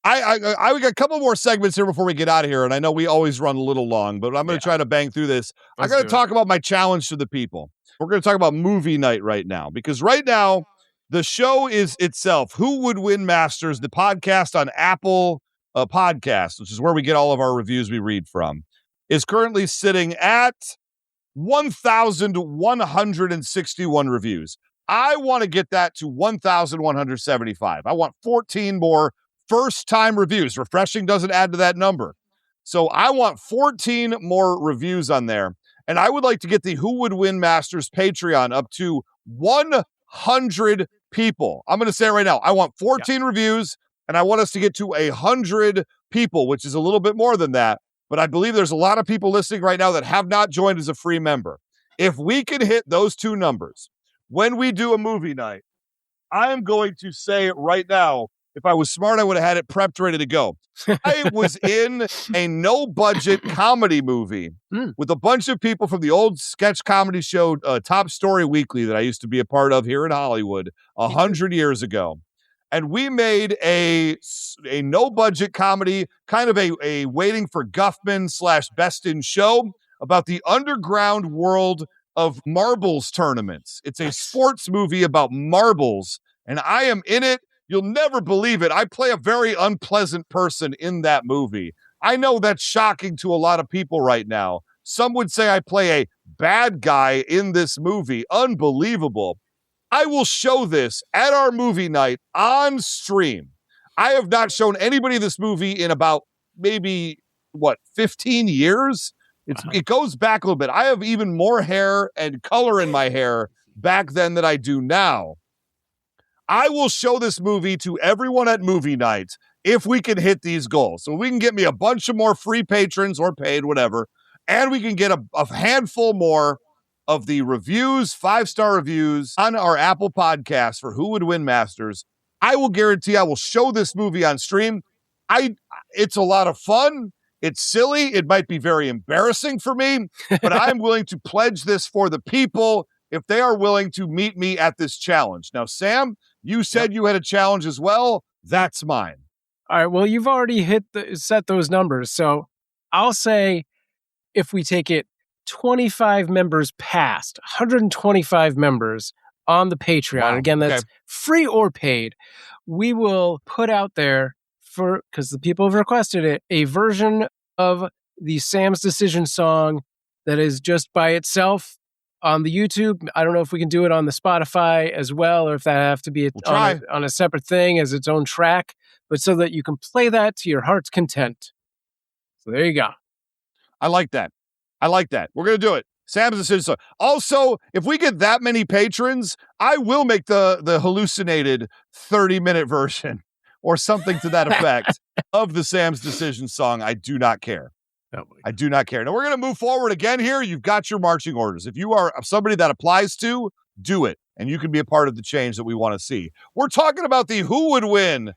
I got a couple more segments here before we get out of here, and I know we always run a little long, but I'm going to try to bang through this. I got to talk about my challenge to the people. We're going to talk about movie night right now, because right now the show is itself Who Would Win Masters, the podcast on Apple Podcasts, which is where we get all of our reviews we read from, is currently sitting at 1,161 reviews. I want to get that to 1,175. I want 14 more first-time reviews. Refreshing doesn't add to that number. So I want 14 more reviews on there. And I would like to get the Who Would Win Masters Patreon up to 100 people. I'm going to say it right now. I want 14 reviews, and I want us to get to 100 people, which is a little bit more than that. But I believe there's a lot of people listening right now that have not joined as a free member. If we can hit those two numbers, when we do a movie night, I am going to say it right now. If I was smart, I would have had it prepped, ready to go. I was in a no-budget comedy movie with a bunch of people from the old sketch comedy show Top Story Weekly that I used to be a part of here in Hollywood 100 years ago. And we made a no-budget comedy, kind of a Waiting for Guffman / Best in Show about the underground world of marbles tournaments. It's a sports movie about marbles, and I am in it. You'll never believe it. I play a very unpleasant person in that movie. I know that's shocking to a lot of people right now. Some would say I play a bad guy in this movie. Unbelievable. I will show this at our movie night on stream. I have not shown anybody this movie in about maybe, 15 years? It goes back a little bit. I have even more hair and color in my hair back then than I do now. I will show this movie to everyone at movie night if we can hit these goals. So we can get me a bunch of more free patrons or paid, whatever, and we can get a handful more of the reviews, 5-star reviews on our Apple podcast for Who Would Win Masters. I will guarantee I will show this movie on stream. It's a lot of fun. It's silly. It might be very embarrassing for me, but I'm willing to pledge this for the people if they are willing to meet me at this challenge. Now, Sam, you said you had a challenge as well. That's mine. All right. Well, you've already set those numbers. So I'll say if we take it 25 members past, 125 members on the Patreon. Wow. Again, that's free or paid. We will put out there, because the people have requested it, a version of the Sam's Decision song that is just by itself on the YouTube. I don't know if we can do it on the Spotify as well, or if that have to be on a separate thing as its own track, but so that you can play that to your heart's content. So there you go. I like that. We're going to do it. Sam's Decision song. Also, if we get that many patrons, I will make the hallucinated 30-minute version or something to that effect of the Sam's Decision song. I do not care. I do not care. Now, we're going to move forward again here. You've got your marching orders. If you are somebody that applies to, do it. And you can be a part of the change that we want to see. We're talking about the Who Would Win,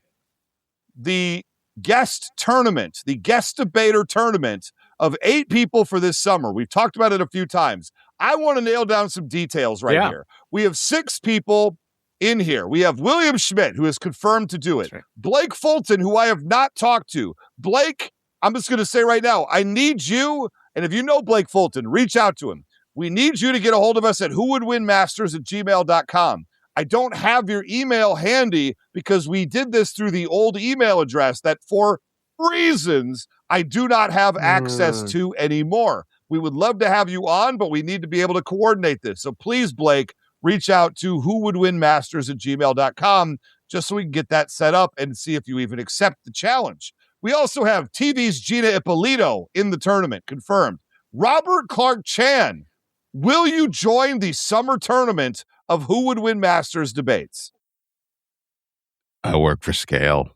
the guest tournament, the guest debater tournament of 8 people for this summer. We've talked about it a few times. I want to nail down some details right here. We have 6 people in here. We have William Schmidt, who is confirmed to do it. Right. Blake Fulton, who I have not talked to. Blake, I'm just going to say right now, I need you, and if you know Blake Fulton, reach out to him. We need you to get a hold of us at whowouldwinmasters@gmail.com. I don't have your email handy because we did this through the old email address that for reasons I do not have access to anymore. We would love to have you on, but we need to be able to coordinate this. So please, Blake, reach out to whowouldwinmasters@gmail.com just so we can get that set up and see if you even accept the challenge. We also have TV's Gina Ippolito in the tournament, confirmed. Robert Clarke-Chan, will you join the summer tournament of Who Would Win Masters debates? I work for scale.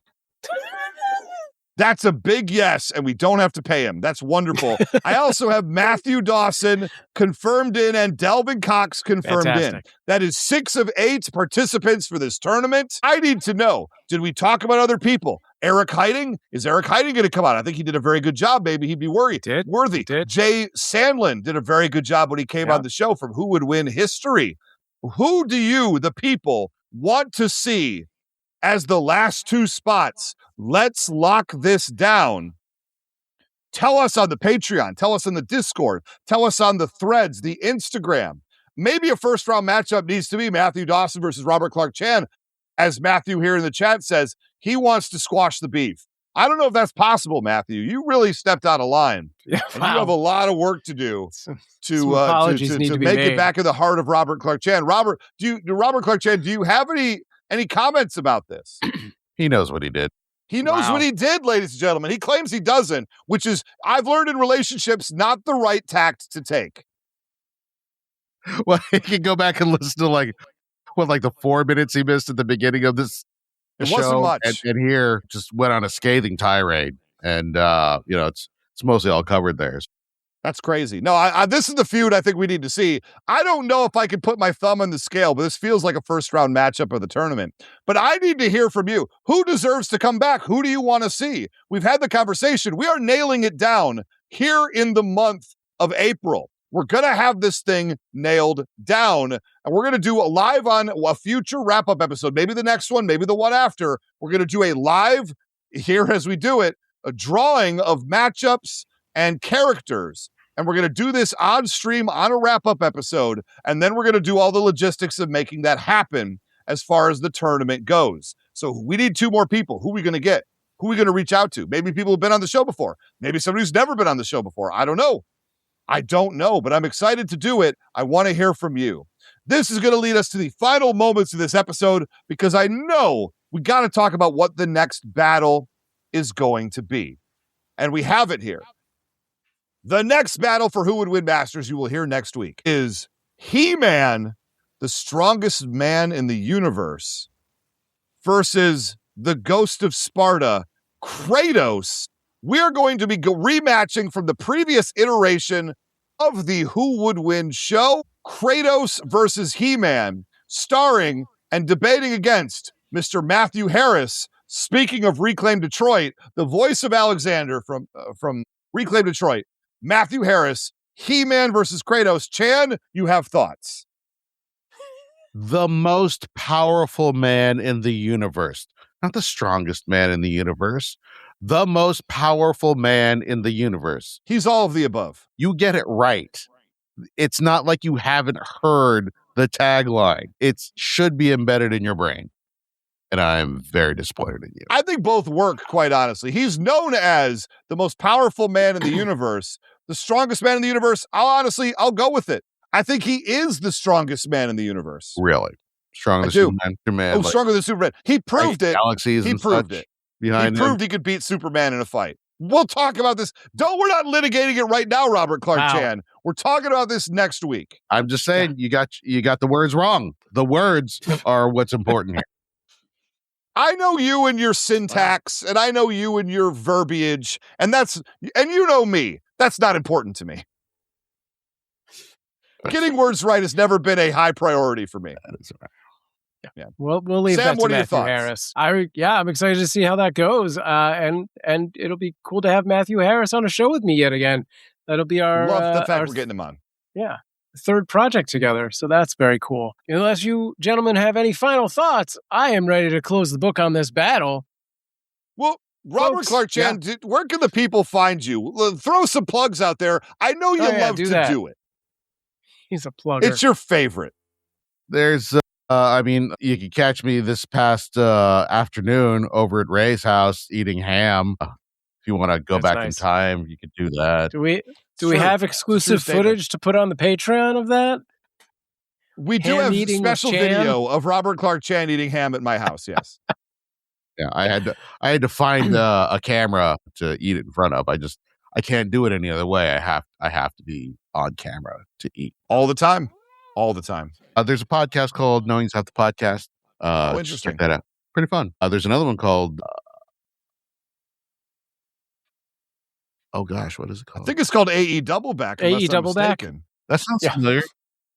That's a big yes, and we don't have to pay him. That's wonderful. I also have Matthew Dawson confirmed in and Delvin Cox confirmed in. That is 6 of 8 participants for this tournament. I need to know, did we talk about other people? Eric Heiding? Is Eric Heiding going to come out? I think he did a very good job, baby. He'd be worthy. Jay Sandlin did a very good job when he came on the show from Who Would Win History. Who do you, the people, want to see as the last 2 spots? Let's lock this down. Tell us on the Patreon. Tell us on the Discord. Tell us on the threads, the Instagram. Maybe a first-round matchup needs to be Matthew Dawson versus Robert Clarke-Chan. As Matthew here in the chat says, he wants to squash the beef. I don't know if that's possible, Matthew. You really stepped out of line. Yeah, and you have a lot of work to do to make it back in the heart of Robert Clarke-Chan. Robert Clarke-Chan, do you have any comments about this? He knows what he did. He knows what he did, ladies and gentlemen. He claims he doesn't, which is, I've learned in relationships, not the right tact to take. Well, he can go back and listen to like the 4 minutes he missed at the beginning of this It show, wasn't much. and here just went on a scathing tirade, and it's mostly all covered there. That's crazy. No, I this is the feud I think we need to see. I don't know if I can put my thumb on the scale, but this feels like a first-round matchup of the tournament. But I need to hear from you. Who deserves to come back? Who do you want to see? We've had the conversation. We are nailing it down here in the month of April. We're going to have this thing nailed down, and we're going to do a live on a future wrap-up episode, maybe the next one, maybe the one after. We're going to do a live, here as we do it, a drawing of matchups and characters. And we're going to do this on stream on a wrap-up episode. And then we're going to do all the logistics of making that happen as far as the tournament goes. So we need 2 more people. Who are we going to get? Who are we going to reach out to? Maybe people who've been on the show before. Maybe somebody who's never been on the show before. I don't know, but I'm excited to do it. I want to hear from you. This is going to lead us to the final moments of this episode because I know we got to talk about what the next battle is going to be. And we have it here. The next battle for Who Would Win Masters, you will hear next week, is He-Man, the strongest man in the universe, versus the Ghost of Sparta, Kratos. We're going to be rematching from the previous iteration of the Who Would Win show, Kratos versus He-Man, starring and debating against Mr. Matthew Harris. Speaking of Reclaim Detroit, the voice of Alexander from Reclaim Detroit, Matthew Harris, He-Man versus Kratos. Chan, you have thoughts. The most powerful man in the universe. Not the strongest man in the universe. The most powerful man in the universe. He's all of the above. You get it right. It's not like you haven't heard the tagline. It should be embedded in your brain. And I'm very disappointed in you. I think both work, quite honestly. He's known as the most powerful man in the universe, the strongest man in the universe. I'll go with it. I think he is the strongest man in the universe. Really? Stronger than Superman? Oh, stronger than Superman. He proved it. Galaxies he proved it. He proved he could beat Superman in a fight. We'll talk about this. We're not litigating it right now, Robert Clarke-Chan. We're talking about this next week. I'm just saying, you got the words wrong. The words are what's important here. I know you and your syntax, and I know you and your verbiage, and you know me. That's not important to me. Getting words right has never been a high priority for me. That is right. Yeah. We'll leave Sam, that to Matthew Harris. I'm excited to see how that goes. And it'll be cool to have Matthew Harris on a show with me yet again. That'll be our love the fact we're getting him on. Yeah. third project together. So that's very cool. Unless you gentlemen have any final thoughts, I am ready to close the book on this battle. Well, Robert Clarke-Chan, where can the people find you? Throw some plugs out there. I know you love to do it. He's a plugger. It's your favorite. There's, you can catch me this past afternoon over at Ray's house eating ham. If you want to go back in time, you could do that. Do we have exclusive footage to put on the Patreon of that? We do have a special video of Robert Clarke-Chan eating ham at my house. Yes. Yeah, I had to find a camera to eat it in front of. I can't do it any other way. I have to be on camera to eat all the time. All the time. There's a podcast called Knowing South the Podcast. Interesting. Check that out. Pretty fun. There's another one called. Oh gosh, what is it called? I think it's called AE Doubleback. AE Doubleback. That sounds familiar.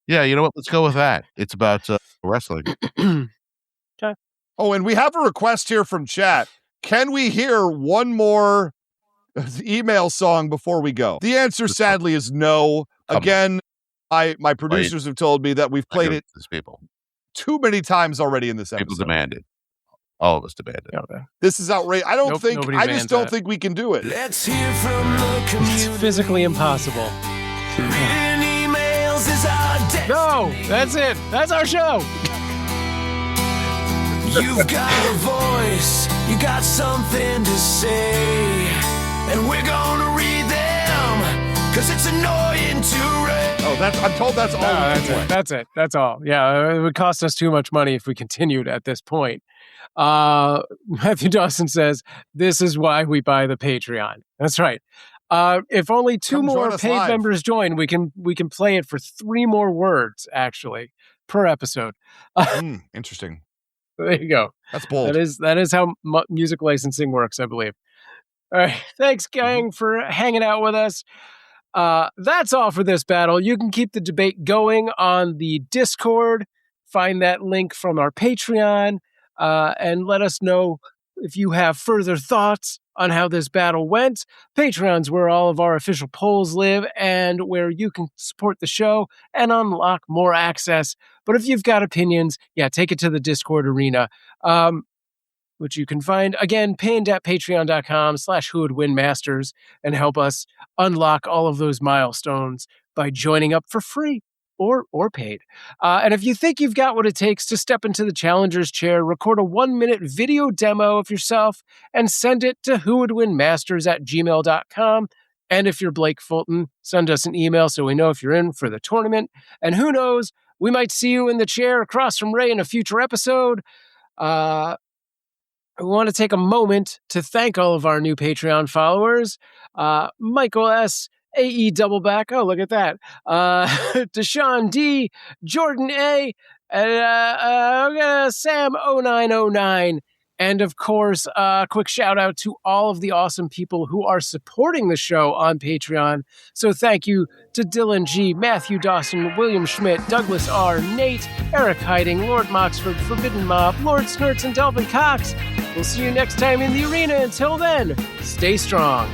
Yeah, you know what? Let's go with that. It's about wrestling. Okay. Oh, and we have a request here from chat. Can we hear one more email song before we go? The answer, sadly, is no. Again, my producers have told me that we've played it too many times already in this episode. People demanded. All of us demanded. Okay. This is outrageous. I just don't think we can do it. Let's hear from the community. It's physically impossible. Reading emails is our destiny. No, that's it. That's our show. You've got a voice, you got something to say, and we're gonna read them, cause it's annoying to read. Oh, I'm told that's all. That's it. That's all. Yeah, it would cost us too much money if we continued at this point. Matthew Dawson says, this is why we buy the Patreon. That's right. If only two more paid members join, we can play it for 3 more words, actually, per episode. Interesting. There you go. That's bold. That is how music licensing works, I believe. All right. Thanks, gang, for hanging out with us. That's all for this battle. You can keep the debate going on the Discord. Find that link from our Patreon and let us know if you have further thoughts on how this battle went. Patreon's where all of our official polls live and where you can support the show and unlock more access. But if you've got opinions, take it to the Discord arena, which you can find, again, pinned at patreon.com/whowouldwinmasters, and help us unlock all of those milestones by joining up for free or paid. And if you think you've got what it takes to step into the challenger's chair, record a 1-minute video demo of yourself and send it to whowouldwinmasters@gmail.com. And if you're Blake Fulton, send us an email so we know if you're in for the tournament. And who knows, we might see you in the chair across from Ray in a future episode. I want to take a moment to thank all of our new Patreon followers. Michael S., AE Doubleback. Oh, look at that. Deshaun D., Jordan A., and Sam 0909. And of course, a quick shout out to all of the awesome people who are supporting the show on Patreon. So thank you to Dylan G., Matthew Dawson, William Schmidt, Douglas R., Nate, Eric Hiding, Lord Moxford, Forbidden Mob, Lord Snurts, and Delvin Cox. We'll see you next time in the arena. Until then, stay strong.